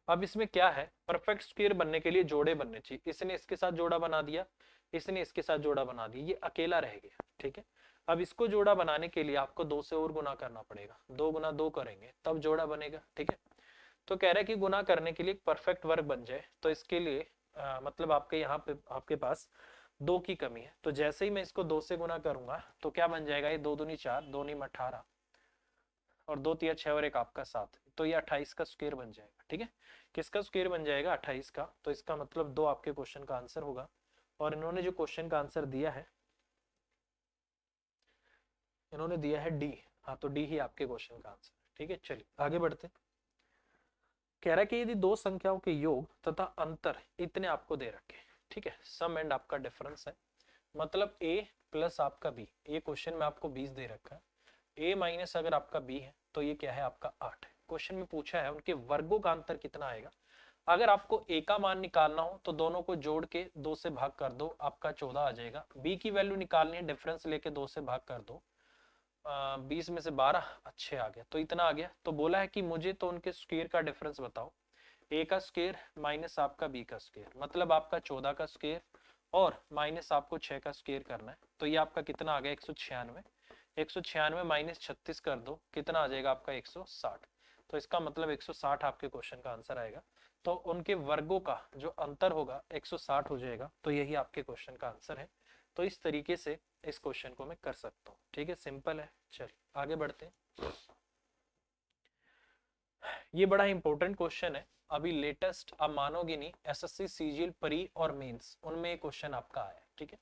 अब इसमें क्या है, परफेक्ट स्क्वायर बनने के लिए जोड़े बनने चाहिए। इसने इसके साथ जोड़ा बना दिया, इसने इसके साथ जोड़ा बना दिया, ये अकेला रह गया, ठीक है। अब इसको जोड़ा बनाने के लिए आपको 2 से और गुना करना पड़ेगा, 2 गुना 2 करेंगे तब जोड़ा बनेगा, ठीक है। तो कह रहा है कि गुना करने के लिए एक परफेक्ट वर्ग बन जाए, तो इसके लिए मतलब आपके यहाँ पे आपके पास 2 की कमी है। तो जैसे ही मैं इसको 2 से गुना करूंगा तो क्या बन जाएगा, ये 2 दूनी 4, 2 नीम 18 और 2 तिया 6 और एक आपका 7, तो ये 28 का स्क्वायर बन जाएगा, ठीक है। किसका स्क्वायर बन जाएगा, 28 का। तो इसका मतलब 2 आपके क्वेश्चन का आंसर होगा। और इन्होंने जो क्वेश्चन का आंसर दिया है, इन्होंने दिया है डी। हाँ, तो डी ही आपके क्वेश्चन का आंसर, ठीक है। चलिए आगे बढ़ते। कह रहा है कि यदि दो संख्याओं के योग तथा अंतर इतने आपको दे रखे, ठीक है, सम एंड आपका डिफरेंस है, मतलब a प्लस आपका b, ये क्वेश्चन में आपको 20 दे रखा है। a माइनस अगर आपका b है तो ये क्या है आपका 8 है। क्वेश्चन में पूछा है उनके वर्गों का अंतर कितना आएगा। अगर आपको a का मान निकालना हो तो दोनों को जोड़ के 2 से भाग कर दो, आपका 14 आ जाएगा। b की वैल्यू निकालनी है, डिफरेंस लेके 2 से भाग कर दो, 20 में से 12 अच्छे आ गया, तो इतना आ गया। तो बोला है कि मुझे तो उनके स्क्वायर का डिफरेंस बताओ, a का स्क्वायर माइनस आपका b का स्क्वायर, मतलब आपका 14 का स्क्वायर और माइनस आपको 6 का स्क्वायर करना है। तो ये आपका कितना आ गया 196, 196 माइनस 36 कर दो, कितना आ जाएगा आपका 160। तो इसका मतलब 160 आपके क्वेश्चन का आंसर आएगा। तो उनके वर्गों का जो अंतर होगा 160 हो जाएगा, तो यही आपके क्वेश्चन का आंसर है। तो इस तरीके से इस क्वेश्चन को मैं कर सकता हूँ, ठीक है, सिंपल है। चलिए आगे बढ़ते हैं। ये बड़ा इंपॉर्टेंट क्वेश्चन है, अभी लेटेस्ट, आप मानोगे नहीं, एसएससी सीजीएल प्री और मेंस उनमें ये क्वेश्चन आपका आया, ठीक है।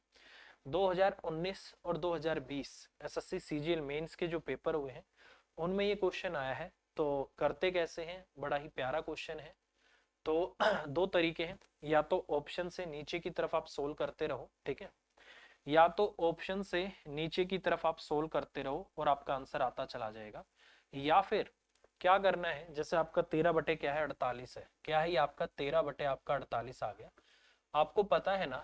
2019 और 2020 एसएससी सीजीएल मेंस के जो पेपर हुए हैं उनमें ये क्वेश्चन आया है। तो करते कैसे हैं, बड़ा ही प्यारा क्वेश्चन है। तो दो तरीके हैं, या तो ऑप्शन से नीचे की तरफ आप सोल्व करते रहो, ठीक है, या तो ऑप्शन से नीचे की तरफ आप सोल्व करते रहो और आपका आंसर आता चला जाएगा, या फिर क्या करना है, जैसे आपका 13 बटे क्या है 48 है, क्या है आपका 13 बटे आपका 48 आ गया। आपको पता है ना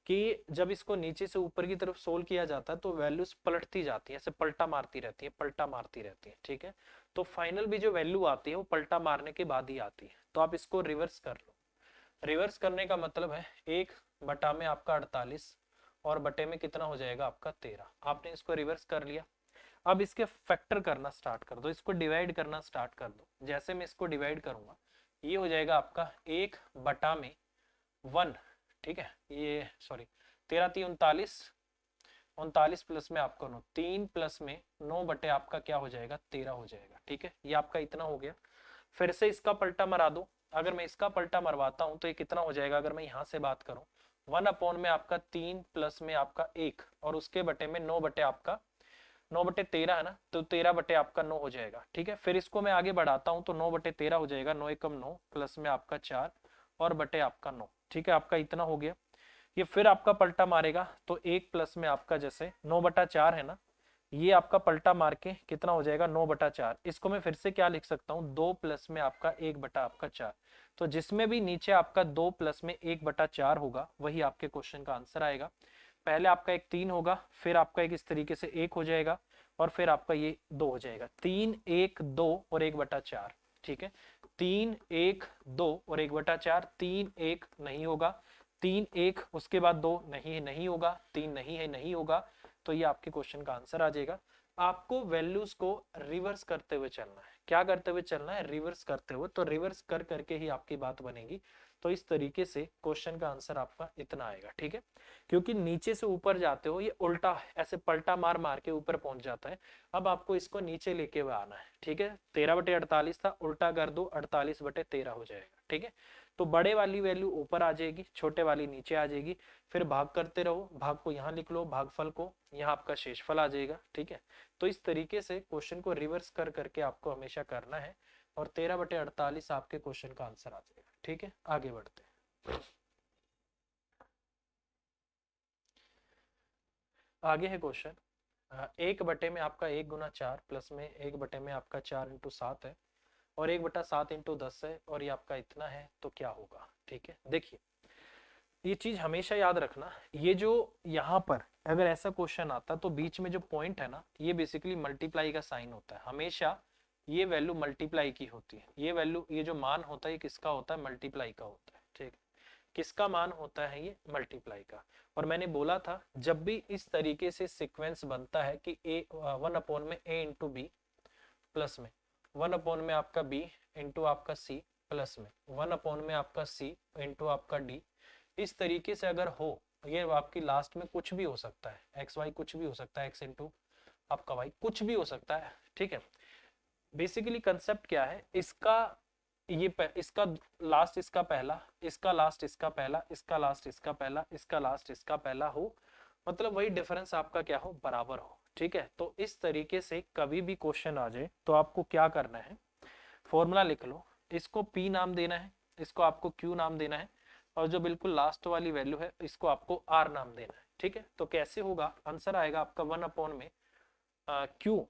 कि जब इसको नीचे से ऊपर की तरफ सोल्व किया जाता है तो वैल्यूज पलटती जाती है, ऐसे पलटा मारती रहती है, पलटा मारती रहती है, ठीक है। तो फाइनल भी जो वैल्यू आती है वो पलटा मारने के बाद ही आती है। तो आप इसको रिवर्स कर लो। रिवर्स करने का मतलब है 1 में आपका 48 और बटे में कितना हो जाएगा आपका 13। आपने इसको रिवर्स कर लिया। अब इसके फैक्टर करना स्टार्ट कर दो, इसको डिवाइड करना स्टार्ट कर दो। जैसे मैं इसको डिवाइड करूंगा ये हो जाएगा आपका 1/1, ठीक है। ये सॉरी 13×3 = 39, 39 प्लस में आपका 9, 3 प्लस में 9 बटे आपका क्या हो जाएगा 13 हो जाएगा, ठीक है। ये आपका इतना हो गया। फिर से इसका पलटा मरा दो। अगर मैं इसका पलटा मरवाता हूं तो ये कितना हो जाएगा, अगर मैं यहां से बात करूं 1 में आपका 3 प्लस में आपका 1 और उसके बटे में 9 बटे आपका 9/13 है ना, तो 13 बटे आपका 9 हो जाएगा, ठीक है। फिर इसको मैं आगे बढ़ाता हूं तो 9/13 हो जाएगा, 9 एकम 9 प्लस में आपका 4 और बटे आपका 9, ठीक है। आपका इतना हो गया। ये फिर आपका पलटा मारेगा तो 1 प्लस में आपका जैसे 9/4 है ना, ये आपका पलटा मार के कितना हो जाएगा 9/4। इसको मैं फिर से क्या लिख सकता हूँ 2 प्लस में आपका 1/4। तो जिसमें भी नीचे आपका 2 प्लस में 1/4 होगा वही आपके क्वेश्चन का आंसर आएगा। पहले आपका एक 3 होगा, फिर आपका एक इस तरीके से 1 हो जाएगा और फिर आपका ये 2 हो जाएगा। 3 1 2 और 1/4, ठीक है। 3 1 2 और 1/4, 3 1 नहीं होगा, 3 1 उसके बाद 2 नहीं होगा, 3 नहीं है नहीं होगा। तो ये आपके क्वेश्चन का आंसर आ जाएगा। आपको वैल्यूज को रिवर्स करते हुए चलना है। क्या करते हुए चलना है, रिवर्स करते हुए। तो रिवर्स कर करके ही आपकी बात बनेगी। तो इस तरीके से क्वेश्चन का आंसर आपका इतना आएगा, ठीक है। क्योंकि नीचे से ऊपर जाते हो ये उल्टा ऐसे पलटा मार मार के ऊपर पहुंच जाता है। अब आपको इसको नीचे लेके हुए आना है, ठीक है। 13/48 था, उल्टा कर दो 48/13 हो जाएगा, ठीक है। तो बड़े वाली वैल्यू ऊपर आ जाएगी, छोटे वाली नीचे आ जाएगी। फिर भाग करते रहो, भाग को यहाँ लिख लो, भागफल को यहाँ आपका शेषफल आ जाएगा, ठीक है। तो इस तरीके से क्वेश्चन को रिवर्स कर करके आपको हमेशा करना है और 13/48 आपके क्वेश्चन का आंसर आ जाएगा, ठीक है। आगे बढ़ते हैं। आगे है क्वेश्चन 1 बटे में आपका 1 × 4 प्लस में 1 बटे में आपका 4 × 7 है और 1/7 × 10 है और ये आपका इतना है, तो क्या होगा, ठीक है। देखिए ये चीज हमेशा याद रखना, ये जो यहाँ पर अगर ऐसा क्वेश्चन आता तो बीच में जो पॉइंट है ना ये बेसिकली मल्टीप्लाई का साइन होता है। हमेशा ये वैल्यू मल्टीप्लाई की होती है। ये वैल्यू ये जो मान होता है ये किसका होता है, मल्टीप्लाई का होता है, ठीक है। किसका मान होता है, ये मल्टीप्लाई का। और मैंने बोला था जब भी इस तरीके से सीक्वेंस बनता है कि ए 1/a इंटू बी प्लस में 1/ में आपका b इंटू आपका c प्लस में 1/ में आपका c इंटू आपका d, इस तरीके से अगर हो ये आपकी लास्ट में कुछ भी हो सकता है, एक्स वाई कुछ भी हो सकता है, एक्स इंटू आपका वाई कुछ भी हो सकता है, ठीक है। बेसिकली कंसेप्ट क्या है इसका, इसका लास्ट इसका पहला, इसका लास्ट इसका पहला, इसका लास्ट इसका पहला, इसका लास्ट इसका पहला हो, मतलब वही डिफरेंस आपका क्या हो, बराबर हो, ठीक है। तो इस तरीके से कभी भी क्वेश्चन आ जाए तो आपको क्या करना है, फॉर्मूला लिख लो, इसको P नाम देना है, इसको आपको Q नाम देना है और जो बिल्कुल लास्ट वाली वैल्यू है इसको आपको R नाम देना है, ठीक है। तो कैसे होगा, आंसर आएगा आपका 1/ में Q,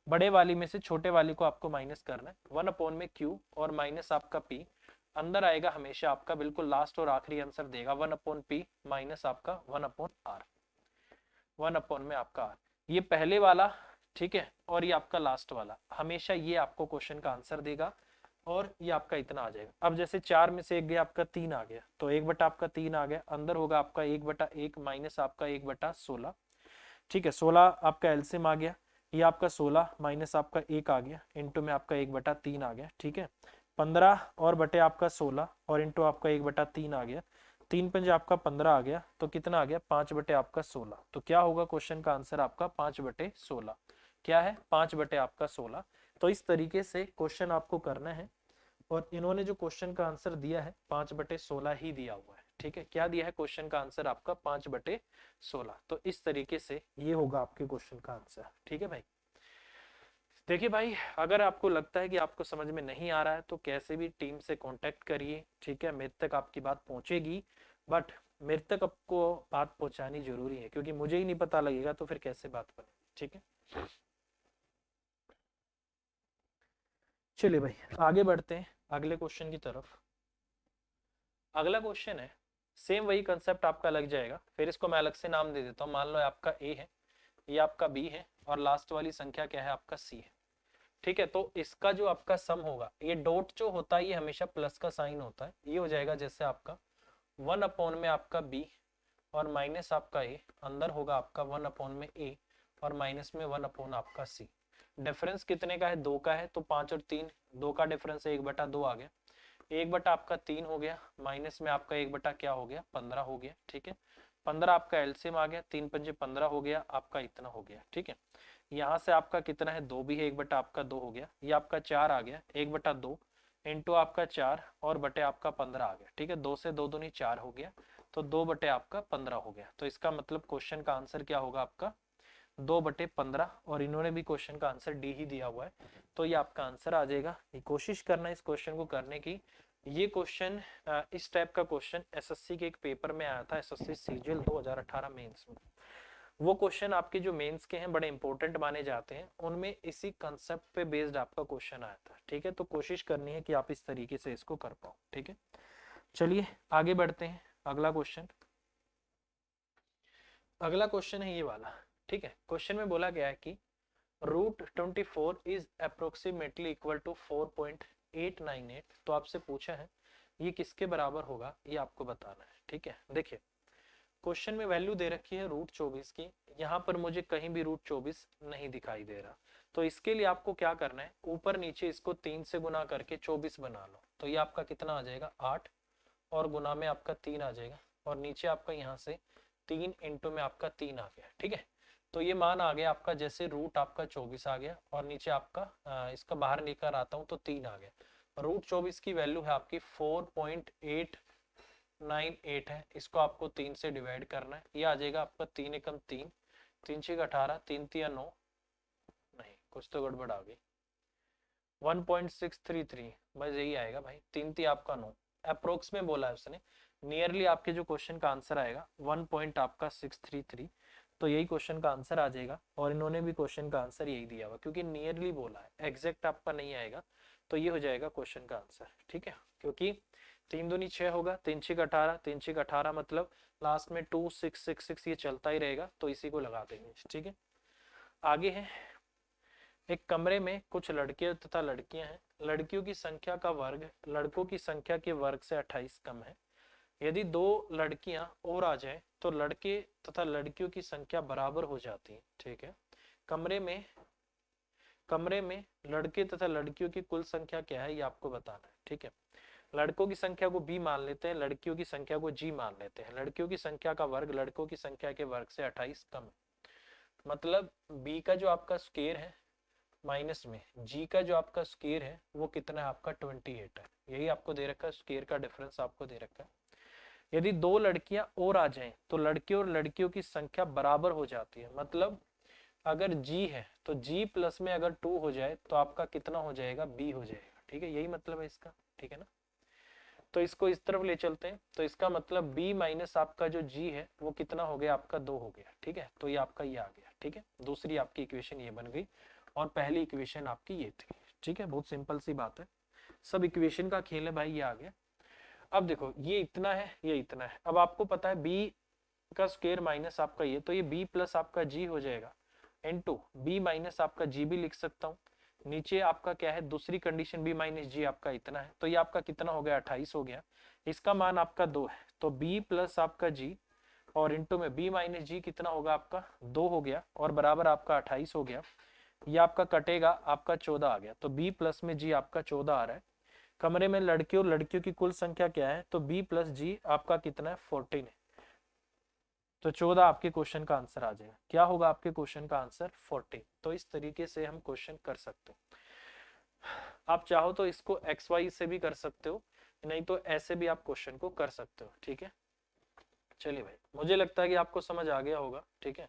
बड़े वाली में से छोटे वाली को आपको माइनस करना है, 1/ में Q और माइनस आपका P, अंदर आएगा हमेशा आपका बिल्कुल लास्ट और आखिरी आंसर देगा 1/P माइनस आपका 1/R, 1/ में आपका R, ये पहले वाला, ठीक है। और ये आपका लास्ट वाला, हमेशा ये आपको क्वेश्चन का आंसर देगा और ये आपका इतना आ जाएगा। अब जैसे 4 में से 1 गया आपका 3 आ गया, तो 1 आपका 3 आ गया, अंदर होगा आपका 1/1 माइनस आपका 1/16, ठीक है। 16 आपका एलसीएम आ गया, ये आपका 16 माइनस आपका 1 आ गया, इंटू में आपका 1/3 आ गया, ठीक है। 15 और बटे आपका 16 और इंटू आपका 1/3 आ गया, 3×5 आपका 15 आ गया, तो कितना आ गया 5 बटे आपका 16। तो क्या होगा क्वेश्चन का आंसर आपका 5/16, क्या है 5 बटे आपका 16। तो इस तरीके से क्वेश्चन आपको करना है और इन्होंने जो क्वेश्चन का आंसर दिया है 5/16 ही दिया हुआ है, ठीक है। क्या दिया है क्वेश्चन का आंसर आपका 5/16। तो इस तरीके से ये होगा आपके क्वेश्चन का आंसर, ठीक है भाई। देखिए भाई अगर आपको लगता है कि आपको समझ में नहीं आ रहा है तो कैसे भी टीम से कांटेक्ट करिए, ठीक है। मेरे तक आपकी बात पहुंचेगी, बट मेरे तक आपको बात पहुंचानी जरूरी है क्योंकि मुझे ही नहीं पता लगेगा तो फिर कैसे बात बनेगी, ठीक है। चलिए भाई आगे बढ़ते हैं अगले क्वेश्चन की तरफ। अगला क्वेश्चन है सेम वही कंसेप्ट आपका लग जाएगा। फिर इसको मैं अलग से नाम दे देता हूँ, मान लो आपका ए है, ये आपका बी है, और लास्ट वाली संख्या क्या है आपका सी है। ठीक है, तो इसका जो आपका सम होगा, ये डॉट जो होता है ये हमेशा प्लस का साइन होता है, ये हो जाएगा जैसे आपका 1 में आपका बी और माइनस आपका ए, अंदर होगा आपका 1 में ए और माइनस में 1 आपका सी। डिफरेंस कितने का है, 2 का है, तो 5 और 3, 2 का डिफरेंस 1/2 आ गया, 1 आपका 3 हो गया, माइनस में आपका 1 क्या हो गया 15 हो गया। ठीक है, 15 आपका एलसीएम आ गया, 3 पंजे 15 हो गया, आपका इतना हो गया। ठीक है, यहाँ से आपका कितना है 2 भी है, 1 आपका 2 हो गया, ये आपका 4 आ गया, 1/2 इंटू आपका 4 और बटे आपका 15 आ गया। ठीक है, 2 से 2 दूनी 4 हो गया, तो 2 बटे आपका 15 हो गया। तो इसका मतलब क्वेश्चन का आंसर क्या होगा आपका 2/15, और इन्होंने भी क्वेश्चन का आंसर डी ही दिया हुआ है, तो ये आपका आंसर आ जाएगा। ये कोशिश करना इस क्वेश्चन को करने की। ये क्वेश्चन इस टाइप का क्वेश्चन एसएससी के एक पेपर में आया था, एसएससी सीजीएल 2018 मेंस में। वो क्वेश्चन आपके जो मेंस के हैं बड़े इंपॉर्टेंट माने जाते हैं, उनमें इसी कंसेप्ट पे बेस्ड आपका क्वेश्चन आया था। ठीक है, तो कोशिश करनी है कि आप इस तरीके से इसको कर पाओ। ठीक है, चलिए आगे बढ़ते हैं। अगला क्वेश्चन, अगला क्वेश्चन है ये वाला। ठीक है, क्वेश्चन में बोला गया है कि √24 इज अप्रोक्सीमेटली इक्वल टू 4.898। तो आपसे पूछा है ये किसके बराबर होगा, ये आपको बताना है। ठीक है, देखिए क्वेश्चन में वैल्यू दे रखी है √24 की, यहाँ पर मुझे कहीं भी √24 नहीं दिखाई दे रहा, तो इसके लिए आपको क्या करना है, ऊपर नीचे इसको 3 से गुना करके 24 बना लो। तो ये आपका कितना आ जाएगा 8, और गुना में आपका 3 आ जाएगा, और नीचे आपका यहाँ से 3 इंटू में आपका 3 आ गया। ठीक है, तो ये मान आ गया आपका, जैसे रूट आपका 24 आ गया, और नीचे आपका इसका बाहर लेकर आता हूँ तो 3 आ गया। √24 की वैल्यू है आपकी 4.898 है, इसको आपको 3 से डिवाइड करना है, ये आ जाएगा आपका 3 एकम 3, 3 6 18, 3 3 9, नहीं कुछ तो गड़बड़ आ गई, 1.633, बस यही आएगा भाई, 3 3 आपका 9, अप्रोक्स में बोला है उसने, नियरली आपके जो क्वेश्चन का आंसर आएगा 1.633, तो यही क्वेश्चन का आंसर आ जाएगा। और इन्होंने भी क्वेश्चन का आंसर यही दिया हुआ, क्योंकि नियरली बोला है, एग्जैक्ट आपका नहीं आएगा, तो ये हो जाएगा क्वेश्चन का आंसर। ठीक है, क्योंकि 3 दूनी 6 होगा, 3 6 18, 3 6 18 मतलब लास्ट में 2 6 6 6 ये चलता ही रहेगा, तो इसी को लगा देंगे। ठीक है, आगे है, एक कमरे में कुछ लड़के तथा लड़कियां हैं, लड़कियों की संख्या का वर्ग लड़कों की संख्या के वर्ग से 28 कम है। यदि 2 लड़कियां और आ जाए तो लड़के तथा लड़कियों की संख्या बराबर हो जाती है। ठीक है, कमरे में लड़के तथा लड़कियों की कुल संख्या क्या है ये आपको बताना है। ठीक है, लड़कों की संख्या को b मान लेते हैं, लड़कियों की संख्या को g मान लेते हैं। लड़कियों की संख्या का वर्ग लड़कों की संख्या के वर्ग से 28 कम है, मतलब b का जो आपका स्क्वायर है माइनस में g का जो आपका स्क्वायर है वो कितना है आपका 28 है, यही आपको दे रखा है, स्क्वायर का डिफरेंस आपको दे रखा है। यदि 2 लड़कियां और आ जाएं तो लड़के और लड़कियों की संख्या बराबर हो जाती है, मतलब अगर g है तो g प्लस में अगर 2 हो जाए तो आपका कितना हो जाएगा b हो जाएगा। ठीक है, यही मतलब है इसका। ठीक है ना, तो इसको इस तरफ ले चलते हैं, तो इसका मतलब b माइनस आपका जो g है वो कितना हो गया आपका 2 हो गया। ठीक है, तो ये आपका ये आ गया। ठीक है, दूसरी आपकी इक्वेशन ये बन गई, और पहली इक्वेशन आपकी ये थी। ठीक है, बहुत सिंपल सी बात है, सब इक्वेशन का खेल है भाई, ये आ गया। अब देखो ये इतना है, ये इतना है, अब आपको पता है b का स्क्वायर माइनस आपका ये, तो ये b प्लस आपका g हो जाएगा इनटू b माइनस आपका g भी लिख सकता हूँ, नीचे आपका क्या है दूसरी कंडीशन b माइनस जी आपका इतना है, तो ये आपका कितना हो गया 28 हो गया, इसका मान आपका 2 है, तो b प्लस आपका g और इनटू में b माइनस जी कितना होगा आपका 2 हो गया, और बराबर आपका 28 हो गया, ये आपका कटेगा आपका 14 आ गया, तो b प्लस में g आपका 14 आ रहा है। कमरे में लड़के और लड़कियों की कुल संख्या क्या है, तो b प्लस जी आपका कितना है 14 है, तो 14 आपके क्वेश्चन का आंसर आ जाएगा। क्या होगा आपके क्वेश्चन का आंसर 14। तो इस तरीके से हम क्वेश्चन कर सकते हैं, आप चाहो तो इसको एक्स वाई से भी कर सकते हो, नहीं तो ऐसे भी आप क्वेश्चन को कर सकते हो। ठीक है, चलिए भाई, मुझे लगता है कि आपको समझ आ गया होगा। ठीक है,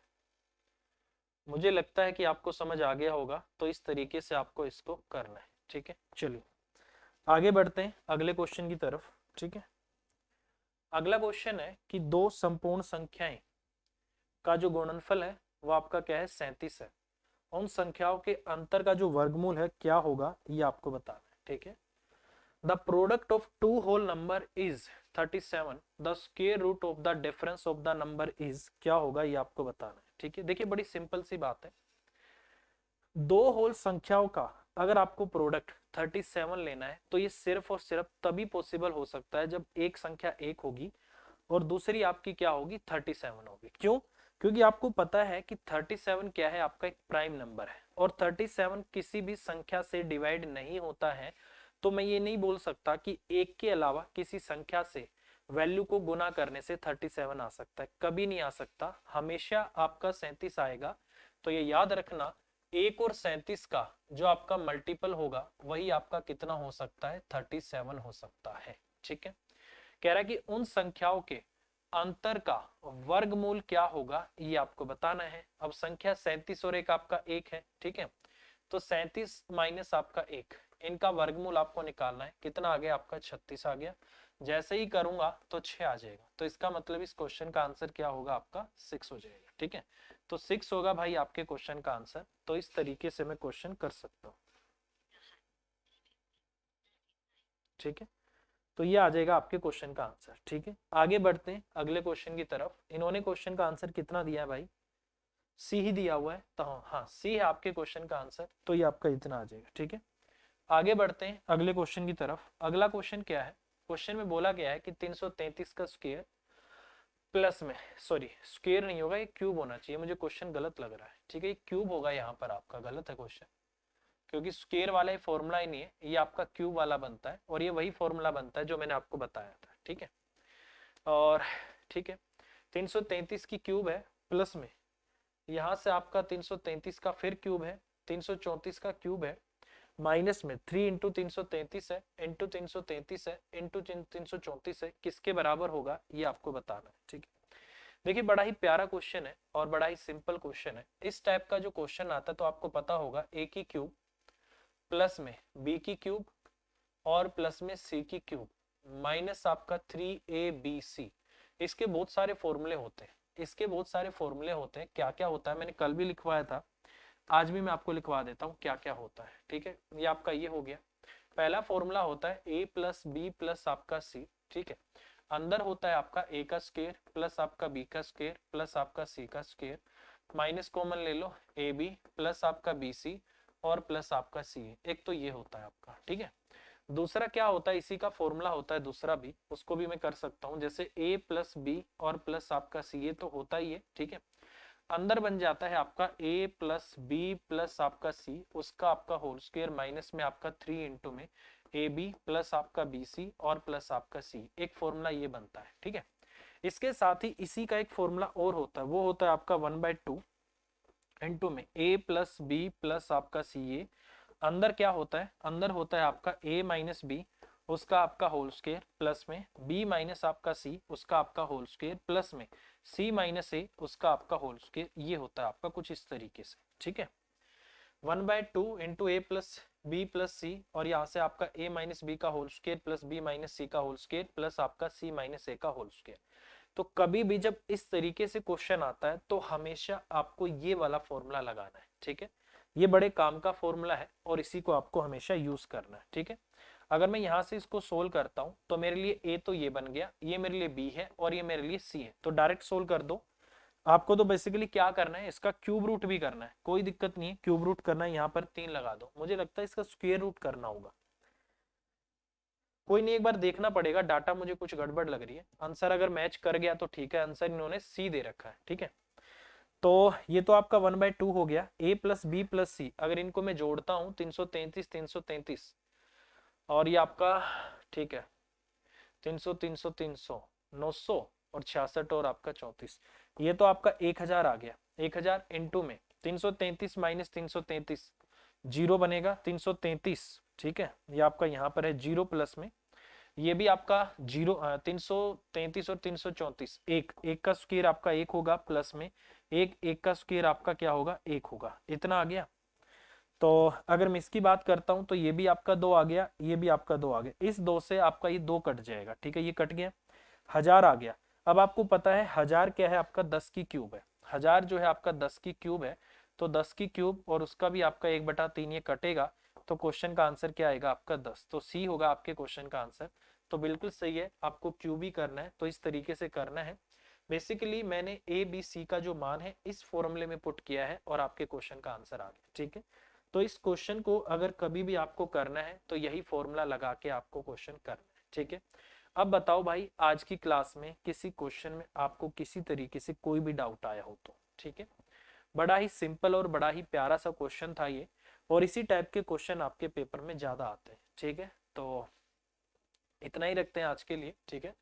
मुझे लगता है कि आपको समझ आ गया होगा, तो इस तरीके से आपको इसको करना है। ठीक है, चलिए आगे बढ़ते हैं अगले क्वेश्चन की तरफ। ठीक है, अगला क्वेश्चन है कि 2 संपूर्ण संख्याएं का जो गुणनफल है वो आपका क्या है 37 है, उन संख्याओं के अंतर का जो वर्गमूल है क्या होगा ये आपको बताना है। ठीक है, the product of 2 whole number is 37 the square root of the difference of the number is, क्या होगा ये आपको बताना है। ठीक है, देखिए बड़ी सिंपल सी बात है, दो होल संख्याओं का अगर आपको प्रोडक्ट 37 लेना है तो ये सिर्फ और सिर्फ तभी पॉसिबल हो सकता है जब एक संख्या एक होगी और दूसरी आपकी क्या होगी 37 होगी। क्यों? क्योंकि आपको पता है कि 37 क्या है, आपका एक प्राइम नंबर है और 37 किसी भी संख्या से डिवाइड नहीं होता है। तो मैं ये नहीं बोल सकता कि एक के अलावा किसी संख्या से वैल्यू को गुना करने से 37 आ सकता है, कभी नहीं आ सकता, हमेशा आपका 37 आएगा। तो ये याद रखना, एक और 37 का जो आपका मल्टीपल होगा वही आपका कितना हो सकता है, 37 हो सकता है। ठीक है, कह रहा है कि उन संख्याओं के अंतर का वर्गमूल क्या होगा ये आपको बताना है। अब संख्या 37 और एक आपका एक है, ठीक है, तो 37 माइनस आपका एक, इनका वर्गमूल आपको निकालना है। कितना आ गया आपका 36 आ गया। जैसे ही करूंगा तो 6 आ जाएगा, तो इसका मतलब इस क्वेश्चन का आंसर क्या होगा आपका 6 हो जाएगा। ठीक है, तो 6 होगा भाई आपके क्वेश्चन का आंसर। तो इस तरीके से मैं क्वेश्चन कर सकता हूँ। ठीक है, तो ये आ जाएगा आपके क्वेश्चन का आंसर। ठीक है, आगे बढ़ते हैं अगले क्वेश्चन की तरफ। इन्होंने क्वेश्चन का आंसर कितना दिया है भाई, सी ही दिया हुआ है, तो हाँ सी है आपके क्वेश्चन का आंसर, तो ये आपका इतना आ जाएगा। ठीक है, आगे बढ़ते हैं अगले क्वेश्चन की तरफ। अगला क्वेश्चन क्या है, क्वेश्चन में बोला गया है कि 333 का स्क्वायर प्लस में, सॉरी स्क्वायर नहीं होगा, ये क्यूब होना चाहिए, मुझे क्वेश्चन गलत लग रहा है। ठीक है, ये क्यूब होगा यहाँ पर, आपका गलत है क्वेश्चन, क्योंकि स्क्वायर वाला ये फॉर्मूला ही नहीं है, ये आपका क्यूब वाला बनता है और ये वही फॉर्मूला बनता है जो मैंने आपको बताया था। ठीक है, और ठीक है 333 की क्यूब है, प्लस में यहाँ से आपका 333 का फिर क्यूब है, 334 का क्यूब है, माइनस में 3 इंटू 333 है, इंटू 333 है, इंटू 334 है, किसके बराबर होगा ये आपको बताना है। ठीक है, देखिए बड़ा ही प्यारा क्वेश्चन है और बड़ा ही सिंपल क्वेश्चन है। इस टाइप का जो क्वेश्चन आता है तो आपको पता होगा ए की क्यूब प्लस में बी की क्यूब और प्लस में सी की क्यूब माइनस आपका 3ab, इसके बहुत सारे फॉर्मूले होते हैं, इसके बहुत सारे फॉर्मूले होते हैं। क्या क्या होता है मैंने कल भी लिखवाया था, आज भी मैं आपको लिखवा देता हूँ क्या क्या होता है। ठीक है, ये आपका ये हो गया, पहला फॉर्मूला होता है a प्लस बी प्लस आपका c। ठीक है, अंदर होता है आपका a का स्क्वायर प्लस आपका b का स्क्वायर प्लस आपका c का स्क्वायर, माइनस कॉमन ले लो ab प्लस आपका bc और प्लस आपका ca, एक तो ये होता है आपका। ठीक है, दूसरा क्या होता है, इसी का फॉर्मूला होता है दूसरा भी, उसको भी मैं कर सकता हूँ, जैसे a प्लस बी और प्लस आपका c, ये तो होता ही है। ठीक है, अंदर बन जाता है आपका a प्लस बी प्लस आपका c, उसका आपका होल स्क्वायर माइनस में आपका 3 इंटू में ए बी प्लस आपका बी सी और प्लस आपका c, एक फॉर्मूला ये बनता है। ठीक है, इसके साथ ही इसी का एक फॉर्मूला और होता है, वो होता है आपका 1/2 इंटू में a प्लस बी प्लस आपका सी, ए अंदर क्या होता है, अंदर होता है आपका a माइनस बी उसका आपका होल स्क्वायर प्लस में b माइनस आपका c उसका आपका होल स्क्वायर प्लस में c माइनस a उसका आपका होल स्क्वायर, ये होता है आपका कुछ इस तरीके से। ठीक है, 1/2 into A plus B plus C और यहाँ से आपका a माइनस बी का whole square plus b minus C का होल स्क्वायर प्लस आपका c माइनस a का होल स्क्वायर। तो कभी भी जब इस तरीके से क्वेश्चन आता है तो हमेशा आपको ये वाला फॉर्मूला लगाना है। ठीक है, ये बड़े काम का फॉर्मूला है और इसी को आपको हमेशा यूज करना है। ठीक है, अगर मैं यहाँ से इसको सोल्व करता हूँ तो मेरे लिए a तो ये बन गया, ये मेरे लिए b है और ये मेरे लिए c है, तो डायरेक्ट सोल्व कर दो। आपको तो बेसिकली क्या करना है, इसका क्यूब रूट भी करना है, कोई दिक्कत नहीं है, क्यूब रूट करना है, यहाँ पर 3 लगा दो। मुझे लगता है इसका स्क्वायर रूट करना होगा, कोई नहीं, एक बार देखना पड़ेगा, डाटा मुझे कुछ गड़बड़ लग रही है। आंसर अगर मैच कर गया तो ठीक है, आंसर इन्होंने सी दे रखा है। ठीक है, तो ये तो आपका 1/2 हो गया, a प्लस बी प्लस सी, अगर इनको मैं जोड़ता हूँ 333 333 और ये आपका, ठीक है 300 300 300 900 और 66 और आपका 34, ये तो आपका 1000 आ गया। 1000 इंटू में 333 माइनस 333 जीरो बनेगा 333। ठीक है, ये आपका यहाँ पर है जीरो प्लस में, ये भी आपका जीरो 333 और 334, एक एक का स्क्वायर आपका एक होगा प्लस में एक, एक का स्क्वायर आपका क्या होगा एक होगा, इतना आ गया। तो अगर मैं इसकी बात करता हूं तो ये भी आपका 2 आ गया, ये भी आपका 2 आ गया, इस 2 से आपका ये 2 कट जाएगा। ठीक है, ये कट गया, 1000 आ गया। अब आपको पता है 1000 क्या है, आपका 10 की क्यूब है, 1000 जो है आपका 10 की क्यूब है, तो 10 की क्यूब और उसका भी आपका 1/3 ये कटेगा, तो क्वेश्चन का आंसर क्या आएगा आपका 10, तो सी होगा आपके क्वेश्चन का आंसर। तो बिल्कुल सही है, आपको क्यूबी करना है तो इस तरीके से करना है। बेसिकली मैंने ए बी सी का जो मान है इस फॉर्मूले में पुट किया है और आपके क्वेश्चन का आंसर आ गया। ठीक है, तो इस क्वेश्चन को अगर कभी भी आपको करना है तो यही फॉर्मूला लगा के आपको क्वेश्चन करना है। ठीक है, अब बताओ भाई, आज की क्लास में किसी क्वेश्चन में आपको किसी तरीके से कोई भी डाउट आया हो तो। ठीक है, बड़ा ही सिंपल और बड़ा ही प्यारा सा क्वेश्चन था ये, और इसी टाइप के क्वेश्चन आपके पेपर में ज्यादा आते हैं। ठीक है, तो इतना ही रखते हैं आज के लिए। ठीक है,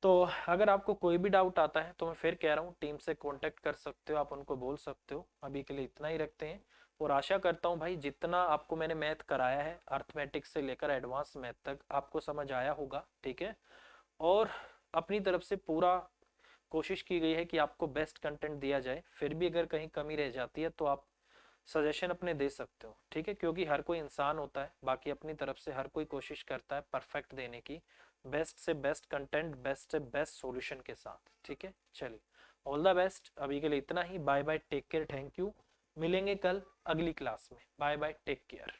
तो अगर आपको कोई भी डाउट आता है तो मैं फिर कह रहा हूँ टीम से कांटेक्ट कर सकते हो, आप उनको बोल सकते हो। अभी के लिए इतना ही रखते हैं, और आशा करता हूँ भाई जितना आपको मैंने मैथ कराया है अर्थमेटिक्स से लेकर एडवांस मैथ तक आपको समझ आया होगा। ठीक है, और अपनी तरफ से पूरा कोशिश की गई है कि आपको बेस्ट कंटेंट दिया जाए। फिर भी अगर कहीं कमी रह जाती है तो आप सजेशन अपने दे सकते हो। ठीक है, क्योंकि हर कोई इंसान होता है, बाकी अपनी तरफ से हर कोई कोशिश करता है परफेक्ट देने की, बेस्ट से बेस्ट कंटेंट, बेस्ट से बेस्ट सॉल्यूशन के साथ। ठीक है, चलिए ऑल द बेस्ट, अभी के लिए इतना ही। Bye bye, take care, thank you. मिलेंगे कल अगली क्लास में। Bye bye, take care.